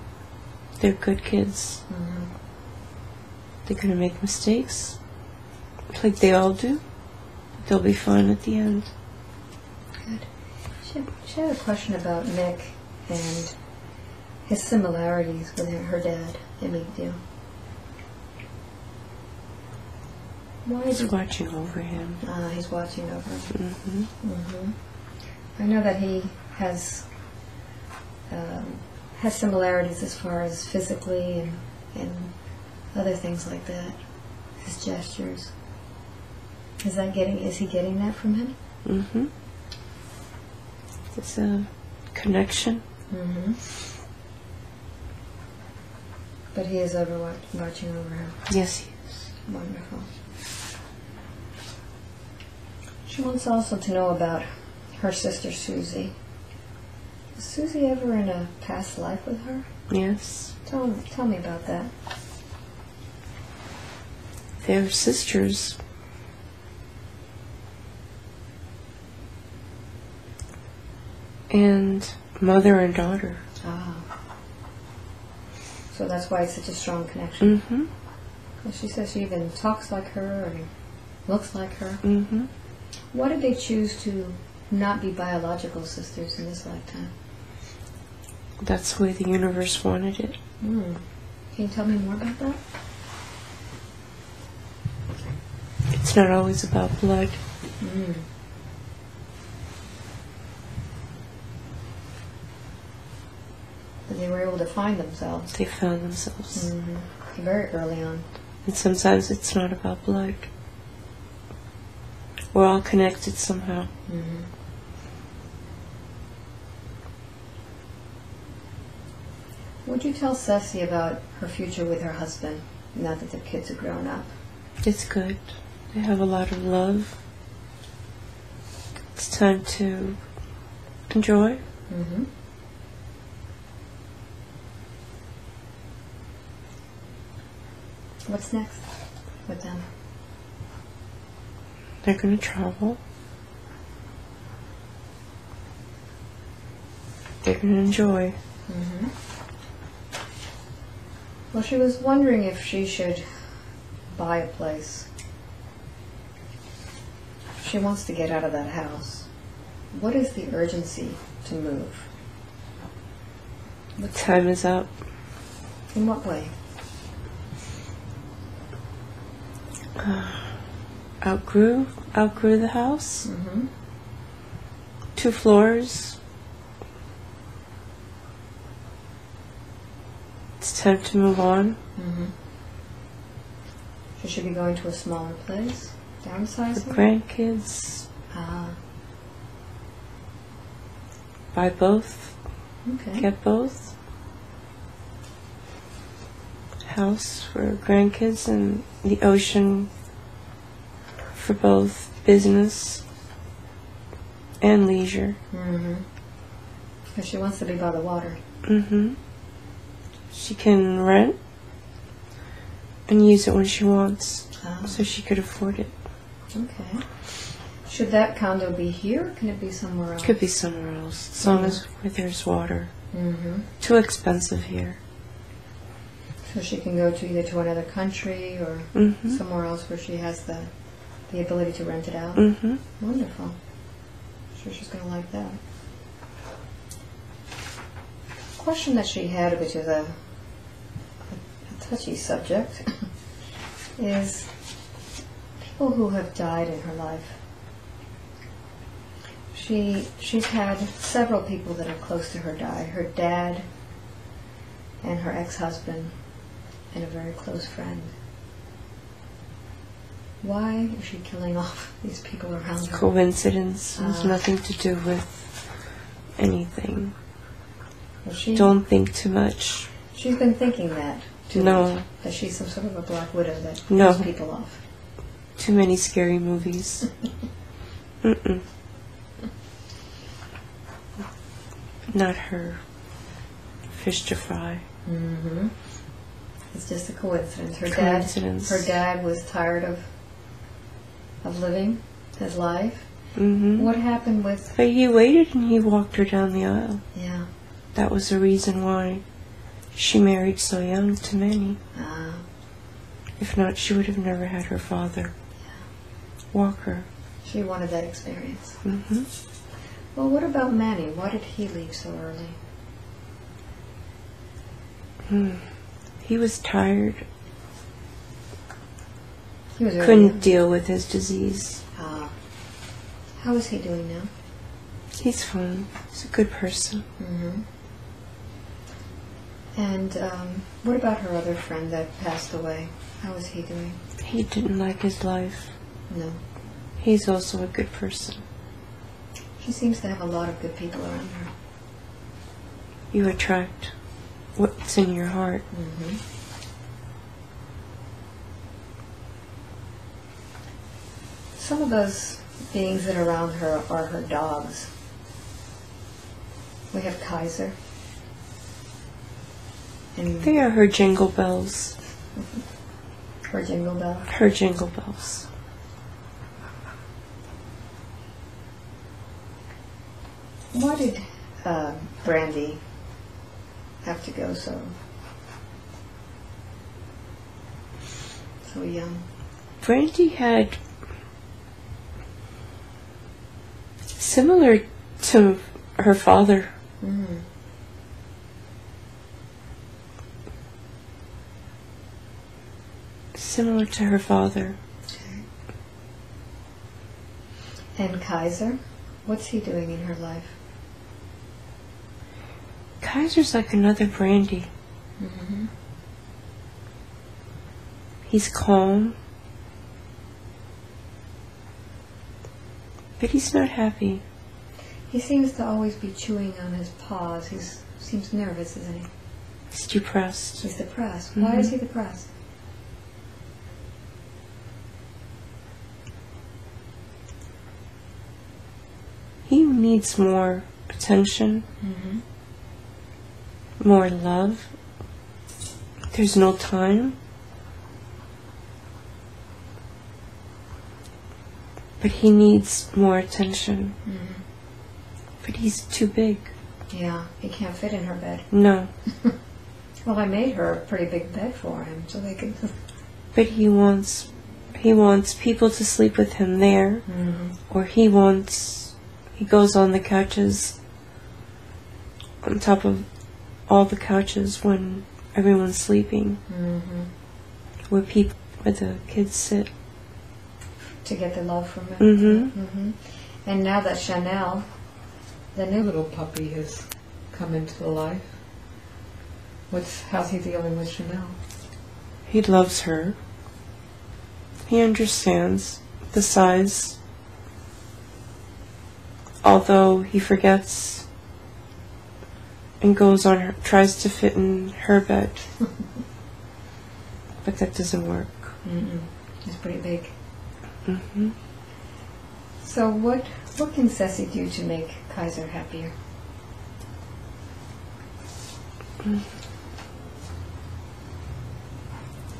They're good kids. Mm-hmm. They're going to make mistakes, like they all do. They'll be fine at the end. Good. She had a question about Nick and his similarities with her dad, Emilio. Why is He's watching over him. He's watching over him. Mm-hmm. Mm-hmm. I know that he has similarities as far as physically and other things like that. His gestures. Is he getting that from him? Mm-hmm. It's a connection. Mm-hmm. But he is watching over her. Yes, he is. Wonderful. She wants also to know about her sister Susie. Was Susie ever in a past life with her? Yes. Tell me about that. They're sisters. And mother and daughter. Ah. So that's why it's such a strong connection. Mm-hmm. Well, she says she even talks like her and looks like her. Mm-hmm. Why did they choose to not be biological sisters in this lifetime? That's the way the universe wanted it. Can you tell me more about that? It's not always about blood. But they were able to find themselves. They found themselves. Very early on. And sometimes it's not about blood. We're all connected somehow. What would you tell Ceci about her future with her husband, now that their kids are grown up? It's good. They have a lot of love. It's time to enjoy. What's next with them? They're going to travel. They're going to enjoy. Well, she was wondering if she should buy a place. She wants to get out of that house. What is the urgency to move? The time is up. In what way? Outgrew the house. 2 floors. It's time to move on. She should be going to a smaller place, downsizing. The grandkids. Buy both. Okay. Get both. House for grandkids and the ocean for both business and leisure. Because she wants to be by the water. She can rent and use it when she wants, so she could afford it. Okay. Should that condo be here, or can it be somewhere else? Could be somewhere else, as long as where there's water. Too expensive here. So she can go to either to another country or somewhere else where she has the ability to rent it out. Wonderful. I'm sure she's going to like that. Question that she had, which is a touchy subject, is people who have died in her life. She's had several people that are close to her die. Her dad and her ex-husband and a very close friend. Why is she killing off these people around her? Coincidence. It has nothing to do with anything. Well, Don't think too much. She's been thinking that too No. much, that she's some sort of a black widow that No. kills people off. Too many scary movies. Not her fish to fry. It's just a coincidence. Coincidence. Her dad was tired of living his life. What happened with... But he waited and he walked her down the aisle. Yeah. That was the reason why she married so young to many. If not, she would have never had her father walk her. She wanted that experience. Well, what about Manny? Why did he leave so early? He was tired. He was early. Couldn't deal with his disease. How is he doing now? He's fine. He's a good person. And what about her other friend that passed away? How is he doing? He didn't like his life. No. He's also a good person. She seems to have a lot of good people around her. You attract what's in your heart. Some of those beings that are around her are her dogs. We have Kaiser. And They are her jingle bells. her Jingle Bell. Her jingle bells. Why did Brandy have to go so young? Brandy had, similar to her father, similar to her father. And Kaiser, what's he doing in her life? Kaiser's like another Brandy. Mm-hmm. He's calm, but he's not happy. He seems to always be chewing on his paws. He seems nervous, isn't he? He's depressed. He's depressed. Mm-hmm. Why is he depressed? He needs more attention, Mm-hmm. more love. There's no time. But he needs more attention. Mm-hmm. But he's too big. Yeah, he can't fit in her bed. No. Well, I made her a pretty big bed for him, so they could... But he wants people to sleep with him there. Mm-hmm. Or he goes on the couches, on top of all the couches when everyone's sleeping. Mm-hmm. Where the kids sit. To get the love from him. Mm-hmm. Mm-hmm. And now that Chanel, the new little puppy, has come into the life, how's he dealing with Chanel? He loves her. He understands the size. Although he forgets and tries to fit in her bed. But that doesn't work. Mm-mm. He's pretty big. Mm-hmm. So what can Ceci do to make Kaiser happier?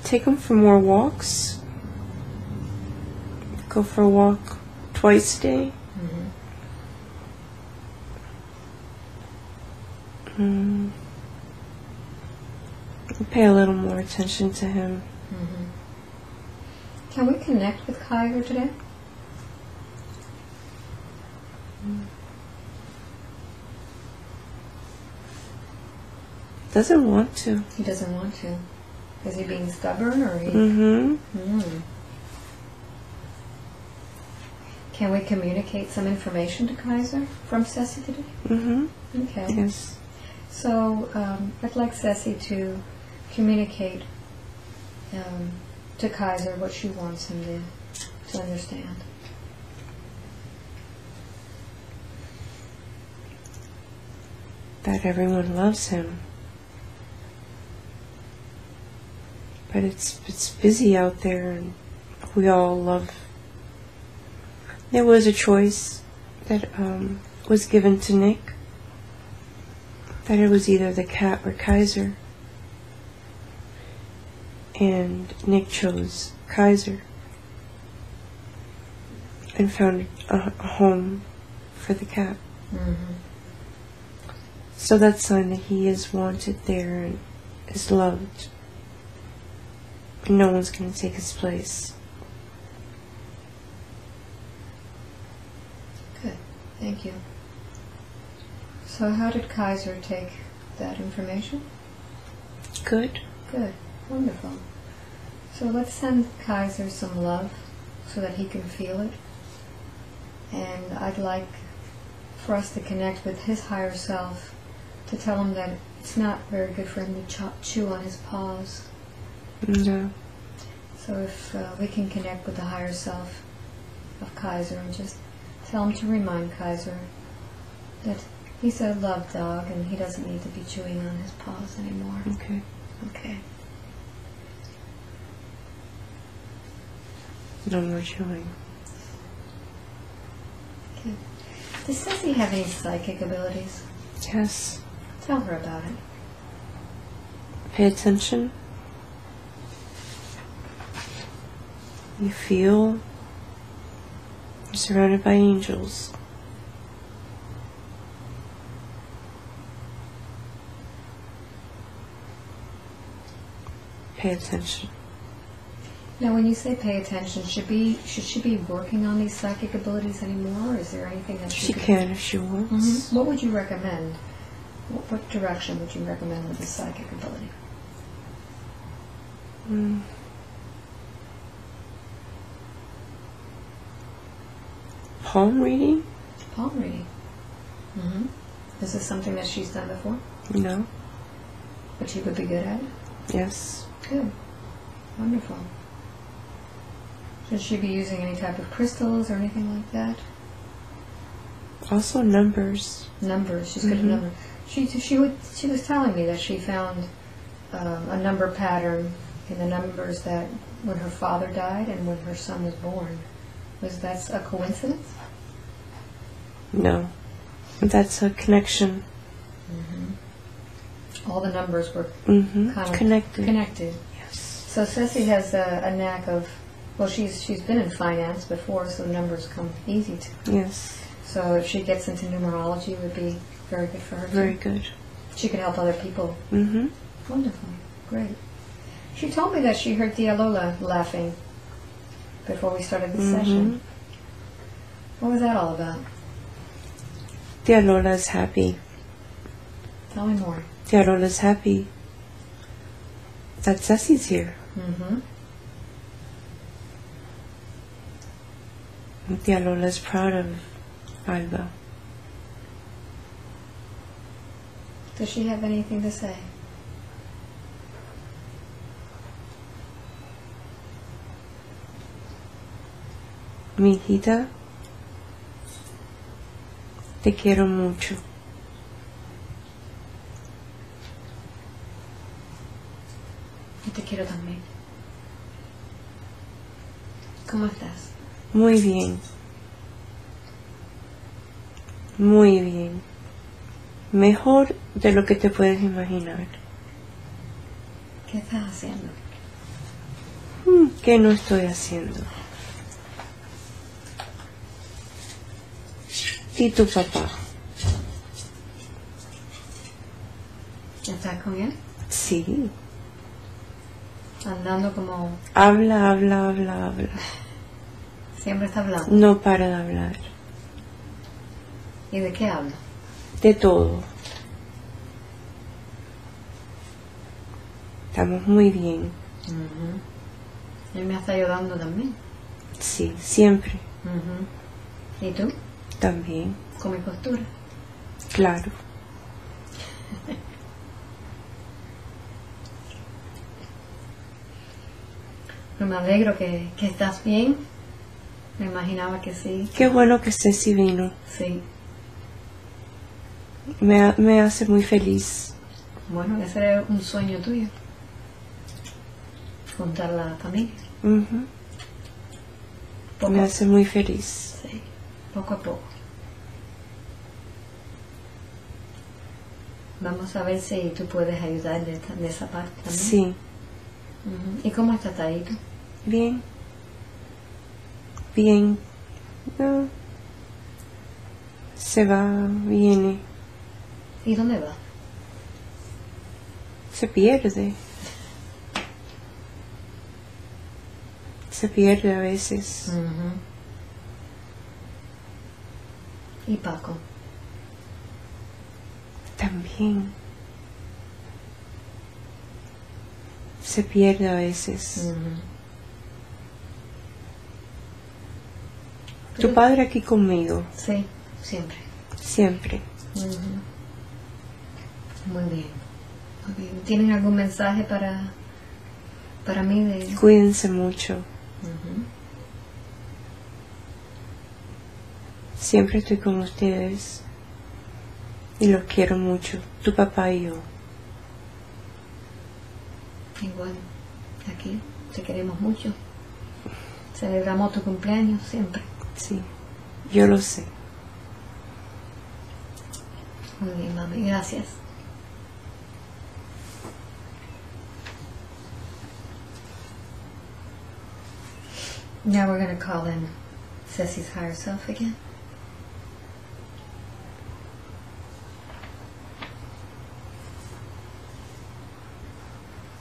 Take him for more walks. Go for a walk twice a day. Mm-hmm. Pay a little more attention to him. Mm-hmm. Can we connect with Kaiser today? Doesn't want to. He doesn't want to. Is he being stubborn or he? Mm-hmm. Mm. Can we communicate some information to Kaiser from Ceci today? Mm-hmm. Okay. Yes. So I'd like Ceci to communicate to Kaiser what she wants him to understand. That everyone loves him. But it's busy out there, and we all love. There was a choice that was given to Nick, that it was either the cat or Kaiser, and Nick chose Kaiser and found a home for the cat. Mm-hmm. So that's a sign that he is wanted there and is loved. And no one's going to take his place. Good. Thank you. So how did Kaiser take that information? Good. Good. Wonderful. So let's send Kaiser some love so that he can feel it. And I'd like for us to connect with his higher self to tell him that it's not very good for him to chew on his paws. No. So if we can connect with the higher self of Kaiser and just tell him to remind Kaiser that he's a love dog and he doesn't need to be chewing on his paws anymore. Okay. Okay. No more chewing. Okay. Does Ceci have any psychic abilities? Yes. Tell her about it. Pay attention. You feel you're surrounded by angels. Pay attention. Now, when you say pay attention, should she be working on these psychic abilities anymore, or is there anything that She can if she wants. Mm-hmm. What would you recommend? What direction would you recommend with this psychic ability? Palm reading? Palm reading. Mm-hmm. Is this something that she's done before? No. But she would be good at it? Yes. Good. Wonderful. Should she be using any type of crystals or anything like that? Also numbers. Numbers. She's good at numbers. She was telling me that she found a number pattern in the numbers that when her father died and when her son was born. Was that a coincidence? No. That's a connection. All the numbers were kind of connected. Yes. So Ceci has a knack of, well, she's been in finance before, so numbers come easy to her. Yes. So if she gets into numerology, it would be very good for her. Very good. She could help other people. Mm-hmm. Wonderful. Great. She told me that she heard Tia Lola laughing before we started the session. What was that all about? Tia Lola is happy. Tell me more. Tia Lola is happy that Ceci's here. And Tia Lola is proud of Alba. Does she have anything to say? Mi hijita, te quiero mucho. Yo te quiero también. ¿Cómo estás? Muy bien. Muy bien. Mejor de lo que te puedes imaginar. ¿Qué estás haciendo? ¿Qué no estoy haciendo? ¿Y tu papá? ¿Estás con él? Sí. Andando como... Habla. Siempre está hablando. No para de hablar. ¿Y de qué habla? De todo. Estamos muy bien. Él me está ayudando también. Sí, siempre. ¿Y tú? También. Con mi postura. Claro. Pero me alegro que estás bien. Me imaginaba que sí. Qué bueno que Ceci vino. Sí. Me hace muy feliz. Bueno, ese era un sueño tuyo. Juntar la familia. Me hace muy feliz. Sí, poco a poco. Vamos a ver si tú puedes ayudar de esa parte también. Sí. ¿Y cómo está Taito? Bien. Bien. No. Se va, viene. ¿Y dónde va? Se pierde. Se pierde a veces. ¿Y Paco? También. Se pierde a veces. ¿Tu padre aquí conmigo? Sí, siempre. Siempre. Muy bien. ¿Tienen algún mensaje para mí? Cuídense mucho. Siempre estoy con ustedes. Y los quiero mucho. Tu papá y yo. Igual. Aquí te queremos mucho. Celebramos tu cumpleaños siempre. Sí, yo lo sé. Muy bien, mami. Gracias. Now we're going to call in Ceci's higher self again.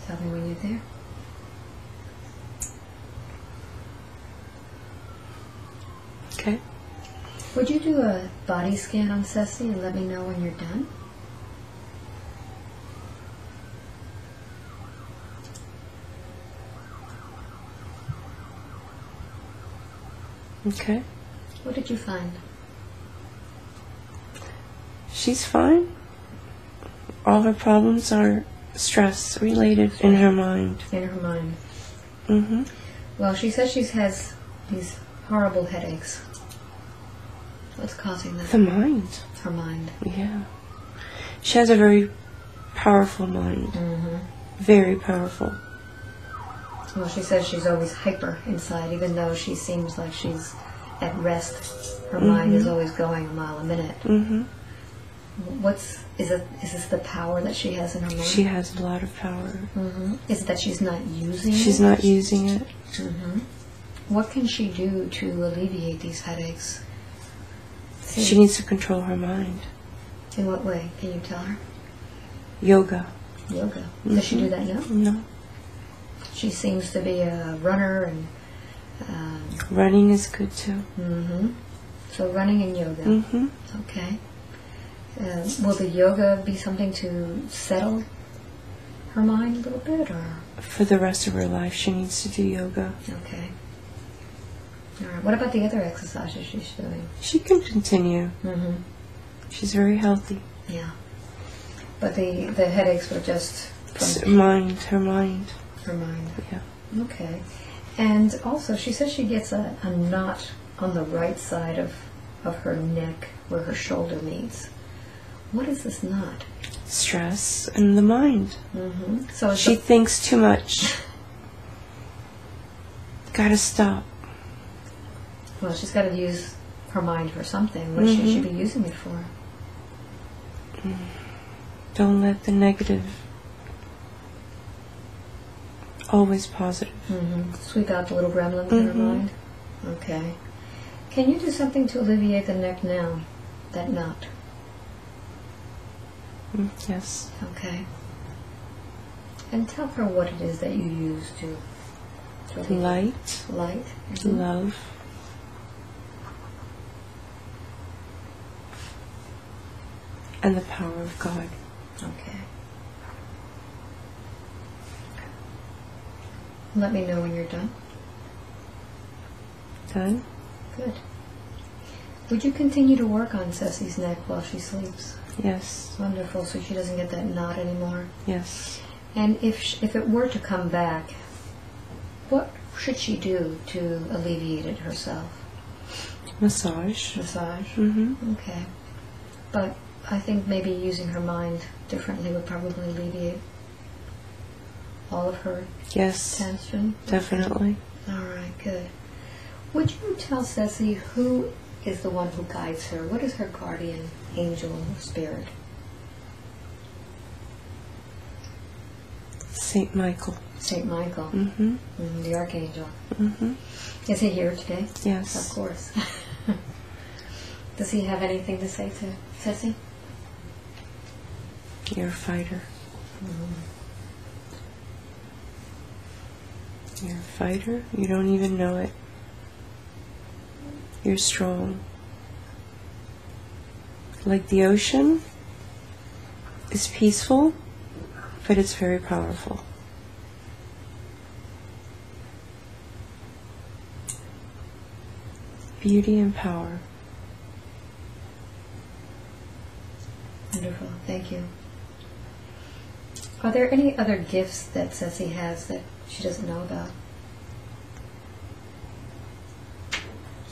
Tell me when you're there. Okay. Would you do a body scan on Ceci and let me know when you're done? Okay. What did you find? She's fine. All her problems are stress related in her mind. In her mind. Mm-hmm. Well, she says she has these horrible headaches. What's causing that? The mind. Her mind. Yeah. She has a very powerful mind. Mm-hmm. Very powerful. Well, she says she's always hyper inside, even though she seems like she's at rest. Her mind is always going a mile a minute. Mm-hmm. Is this the power that she has in her mind? She has a lot of power. Mm-hmm. Is it that she's not using it? She's not using it. Mm-hmm. What can she do to alleviate these headaches? She needs to control her mind. In what way? Can you tell her? Yoga. Yoga. Does she do that now? No. She seems to be a runner and... running is good too. Mm-hmm. So running and yoga. Mm-hmm. Okay. Will the yoga be something to settle her mind a little bit, or? For the rest of her life, she needs to do yoga. Okay. All right. What about the other exercises she's doing? She can continue. Mm-hmm. She's very healthy. Yeah. But the headaches were just from her mind. Her mind. Yeah. Okay. And also, she says she gets a knot on the right side of her neck where her shoulder meets. What is this knot? Stress in the mind. Mm-hmm. So she thinks too much. Gotta stop. Well, she's got to use her mind for something. What should she be using it for? Don't let the negative. Always positive. Mm-hmm. Sweep out the little gremlins in her mind. Okay. Can you do something to alleviate the neck now? That knot. Yes. Okay. And tell her what it is that you use to light. Light. Love. And the power of God. Okay. Let me know when you're done. Done? Good. Would you continue to work on Ceci's neck while she sleeps? Yes. Wonderful, so she doesn't get that knot anymore. Yes. And if it were to come back, what should she do to alleviate it herself? Massage. Massage? Mm-hmm. Okay. But I think maybe using her mind differently would probably alleviate all of her tension. Definitely. All right, good. Would you tell Ceci who is the one who guides her? What is her guardian angel or spirit? Saint Michael. Saint Michael. Mm-hmm. The archangel. Mm-hmm. Is he here today? Yes. Of course. Does he have anything to say to Ceci? You're a fighter. You're a fighter. You don't even know it. You're strong. Like the ocean is peaceful, but it's very powerful. Beauty and power. Wonderful. Thank you. Are there any other gifts that Ceci has that she doesn't know about?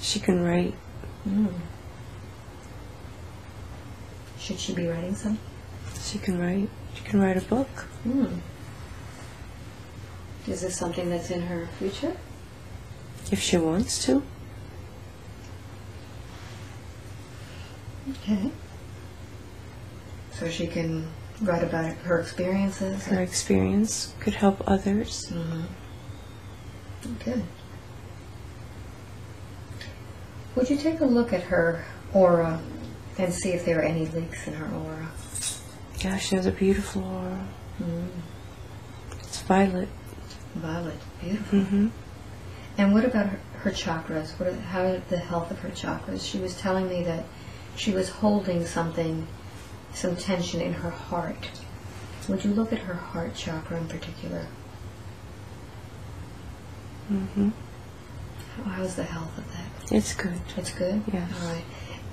She can write. Should she be writing some? She can write. She can write a book. Is this something that's in her future? If she wants to. Okay. So she can write about her experiences? Her experience could help others. Good. Would you take a look at her aura and see if there are any leaks in her aura? Yeah, she has a beautiful aura. It's violet. Violet. Beautiful. And what about her chakras? How is the health of her chakras? She was telling me that she was holding something, some tension in her heart. Would you look at her heart chakra in particular? How's the health of that? It's good. It's good? Yes. All right.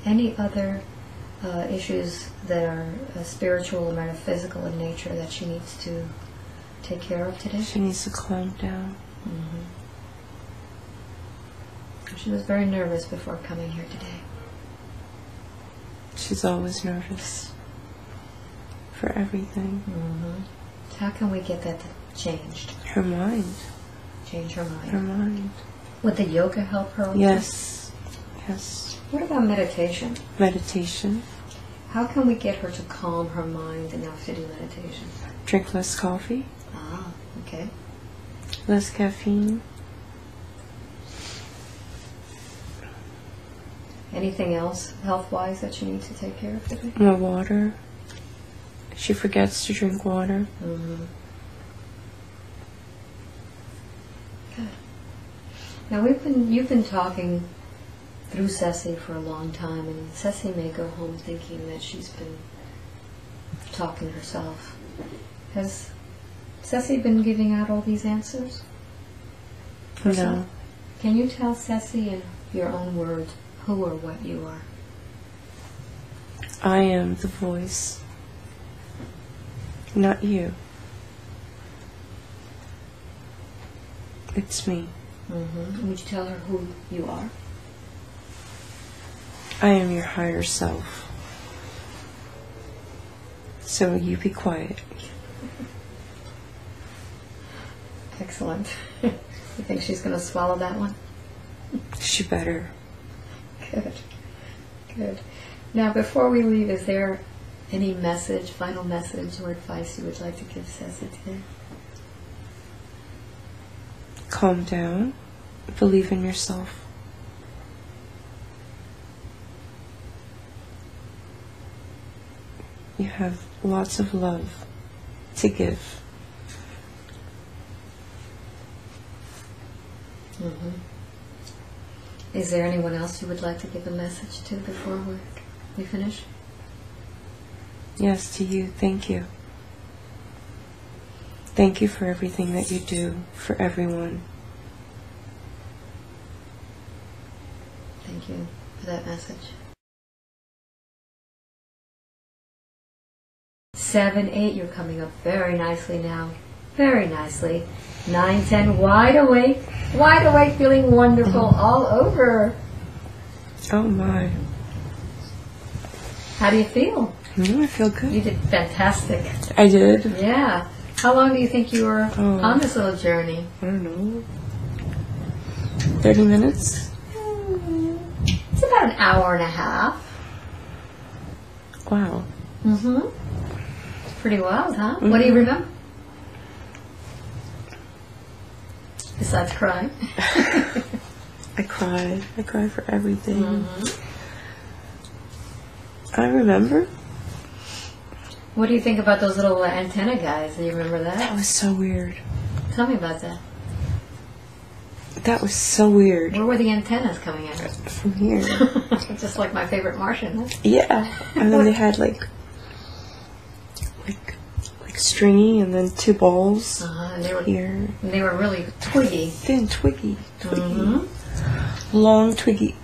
Any other issues that are spiritual or metaphysical in nature that she needs to take care of today? She needs to calm down. Mm-hmm. She was very nervous before coming here today. She's always nervous for everything. Mm-hmm. How can we get that changed? Her mind. Change her mind. Her mind. Would the yoga help her? Yes. Yes. What about meditation? Meditation. How can we get her to calm her mind enough to do meditation? Drink less coffee. Ah, okay. Less caffeine. Anything else health-wise that she needs to take care of today? More water. She forgets to drink water. Mm-hmm. Good. Now you've been talking through Ceci for a long time, and Ceci may go home thinking that she's been talking herself. Has Ceci been giving out all these answers? No. Can you tell Ceci in your own words who or what you are? I am the voice, not you. It's me. Mm-hmm. Would you tell her who you are? I am your higher self. So you be quiet. Excellent. You think she's going to swallow that one? She better. Good. Good. Now, before we leave, is there any message, final message or advice you would like to give Ceci today? Calm down. Believe in yourself. You have lots of love to give. Mm-hmm. Is there anyone else you would like to give a message to before we finish? Yes, to you. Thank you. Thank you for everything that you do for everyone. Thank you for that message. 7, 8, you're coming up very nicely now. Very nicely. 9, 10, wide awake, feeling wonderful all over. Oh my. How do you feel? I feel good. You did fantastic. I did. Yeah. How long do you think you were on this little journey? I don't know. 30 minutes? It's about an hour and a half. Wow. Mm-hmm. Pretty wild, huh? Mm-hmm. What do you remember? Besides crying. I cried. I cried for everything. Mm-hmm. I remember. What do you think about those little antenna guys? Do you remember that? That was so weird. Tell me about that. That was so weird. Where were the antennas coming out? From here. Just like my favorite Martian, huh? Yeah. And then they had like stringy, and then 2 balls and they were here. And they were really twiggy. Thin, twiggy. Mm-hmm. Long, twiggy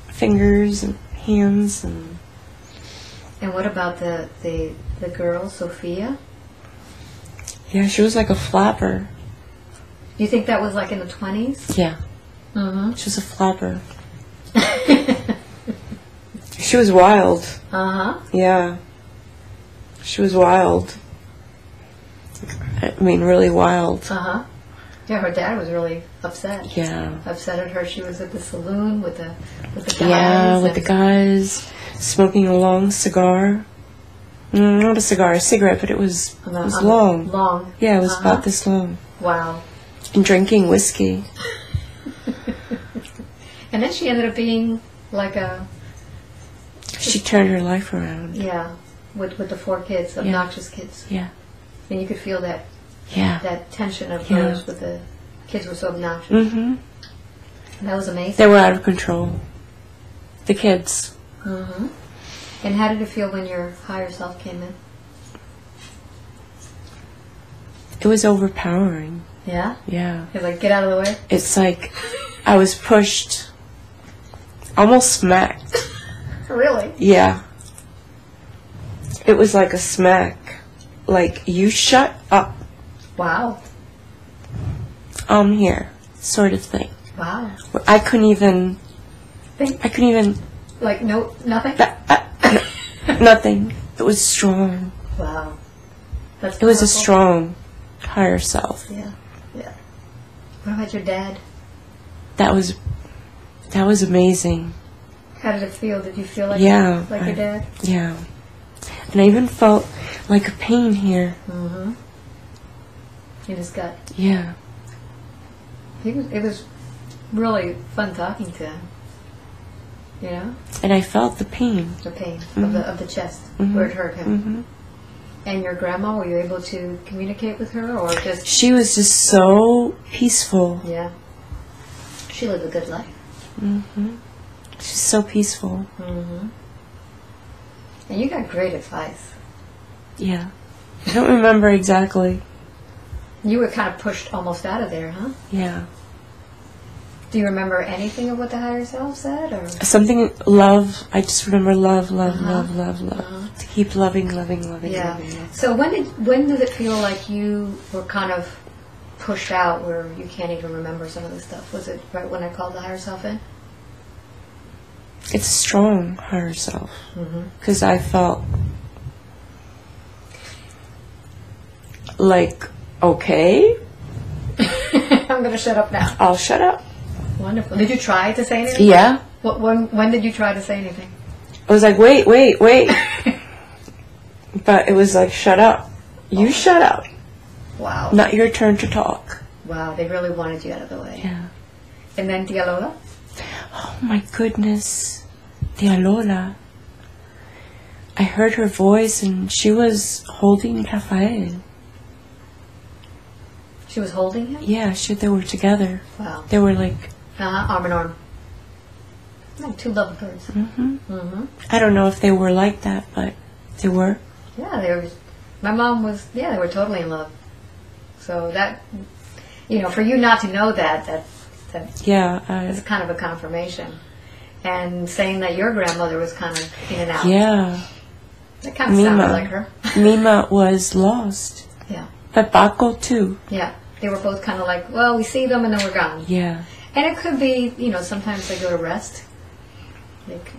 fingers and hands. And what about the girl, Sophia? Yeah, she was like a flapper. You think that was like in the 20s? Yeah. Mm-hmm. She was a flapper. She was wild. Uh-huh. Yeah. She was wild. I mean, really wild. Uh-huh. Yeah, her dad was really upset. Yeah. Upset at her. She was at the saloon with the guys. Yeah, with the guys, smoking a long cigar. Not a cigar, a cigarette, but it was long. Long. Yeah, it was about this long. Wow. And drinking whiskey. And then she ended up being like a... She turned her life around. Yeah, with the 4 kids, obnoxious kids. Yeah. And you could feel that tension of hers with the kids were so obnoxious. Mm-hmm. That was amazing. They were out of control. The kids. Mm-hmm. And how did it feel when your higher self came in? It was overpowering. Yeah? Yeah. You're like, get out of the way? It's like I was pushed, almost smacked. Really? Yeah. It was like a smack. Like, you shut up. Wow. I'm here, sort of thing. Wow. I couldn't even... Like, no, nothing? Nothing. It was strong. Wow. That's It was a powerful. strong higher self. Yeah, yeah. What about your dad? That was amazing. How did it feel? Did you feel like Yeah. your dad? Yeah. And I even felt like a pain here. Mm-hmm. In his gut. Yeah. It was really fun talking to him. You know? And I felt the pain. The pain Mm-hmm. of the chest, Mm-hmm. where it hurt him. Mm-hmm. And your grandma, were you able to communicate with her, or just... She was just so peaceful. Yeah. She lived a good life. Mm-hmm. She's so peaceful. Mm-hmm. And you got great advice. Yeah. I don't remember exactly. You were kind of pushed almost out of there, huh? Yeah. Do you remember anything of what the higher self said, or? Something, love. I just remember love, love, Uh-huh. love, love, love. Uh-huh. To keep loving, loving, loving, Yeah. loving, loving. So when did it feel like you were kind of pushed out, where you can't even remember some of the stuff? Was it right when I called the higher self in? It's a strong higher self. Mm-hmm. Because I felt like, okay, I'm going to shut up now. I'll shut up. Wonderful. Did you try to say anything? Yeah. When did you try to say anything? I was like, wait. But it was like, shut up. You shut up. Wow. Not your turn to talk. Wow, they really wanted you out of the way. Yeah. And then Tia Lola? Oh my goodness. Tia Lola. I heard her voice and she was holding Rafael. She was holding him? Yeah, they were together. Wow. They were like... Arm in arm. Like two lovebirds. Mm-hmm. Mm-hmm. I don't know if they were like that, but they were. Yeah, they were. My mom was. Yeah, they were totally in love. So that, for you not to know that Yeah. is kind of a confirmation. And saying that your grandmother was kind of in and out. Yeah. That kind of sounded like her. Mima was lost. Yeah. But Paco too. Yeah. They were both kind of like, well, we see them and then we're gone. Yeah. And it could be, sometimes they go to rest.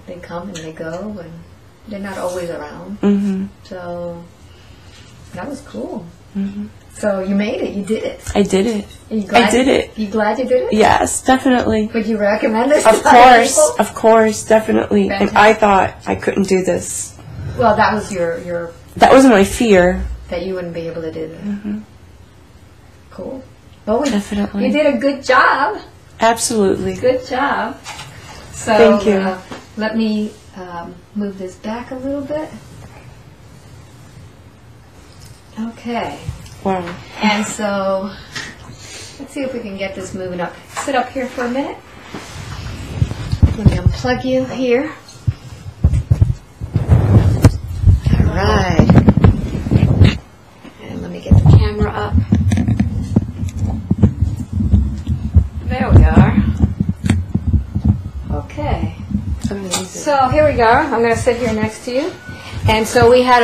They come and they go, and they're not always around. Mm-hmm. So that was cool. Mm-hmm. So you made it. You did it. I did it. I did it. You glad you did it? Yes, definitely. Would you recommend this? Of course, definitely. Fantastic. And I thought I couldn't do this. Well, that was your That was my fear. that you wouldn't be able to do this. Mm-hmm. Cool. Well, Definitely. you did a good job. Absolutely. Good job. So Thank you. Let me move this back a little bit. Okay. Wow. And so let's see if we can get this moving up. Sit up here for a minute. Let me unplug you here. All right. And let me get the camera up. There we are. Okay. Amazing. So here we go. I'm going to sit here next to you. And so we had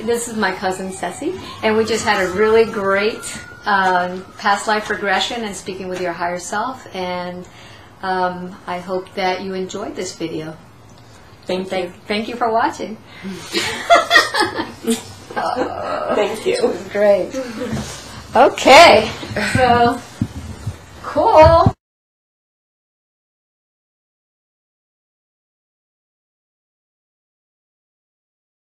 this is my cousin Ceci, and we just had a really great past life regression and speaking with your higher self. And I hope that you enjoyed this video. Thank you for watching. Thank you. Great. Okay. So, cool.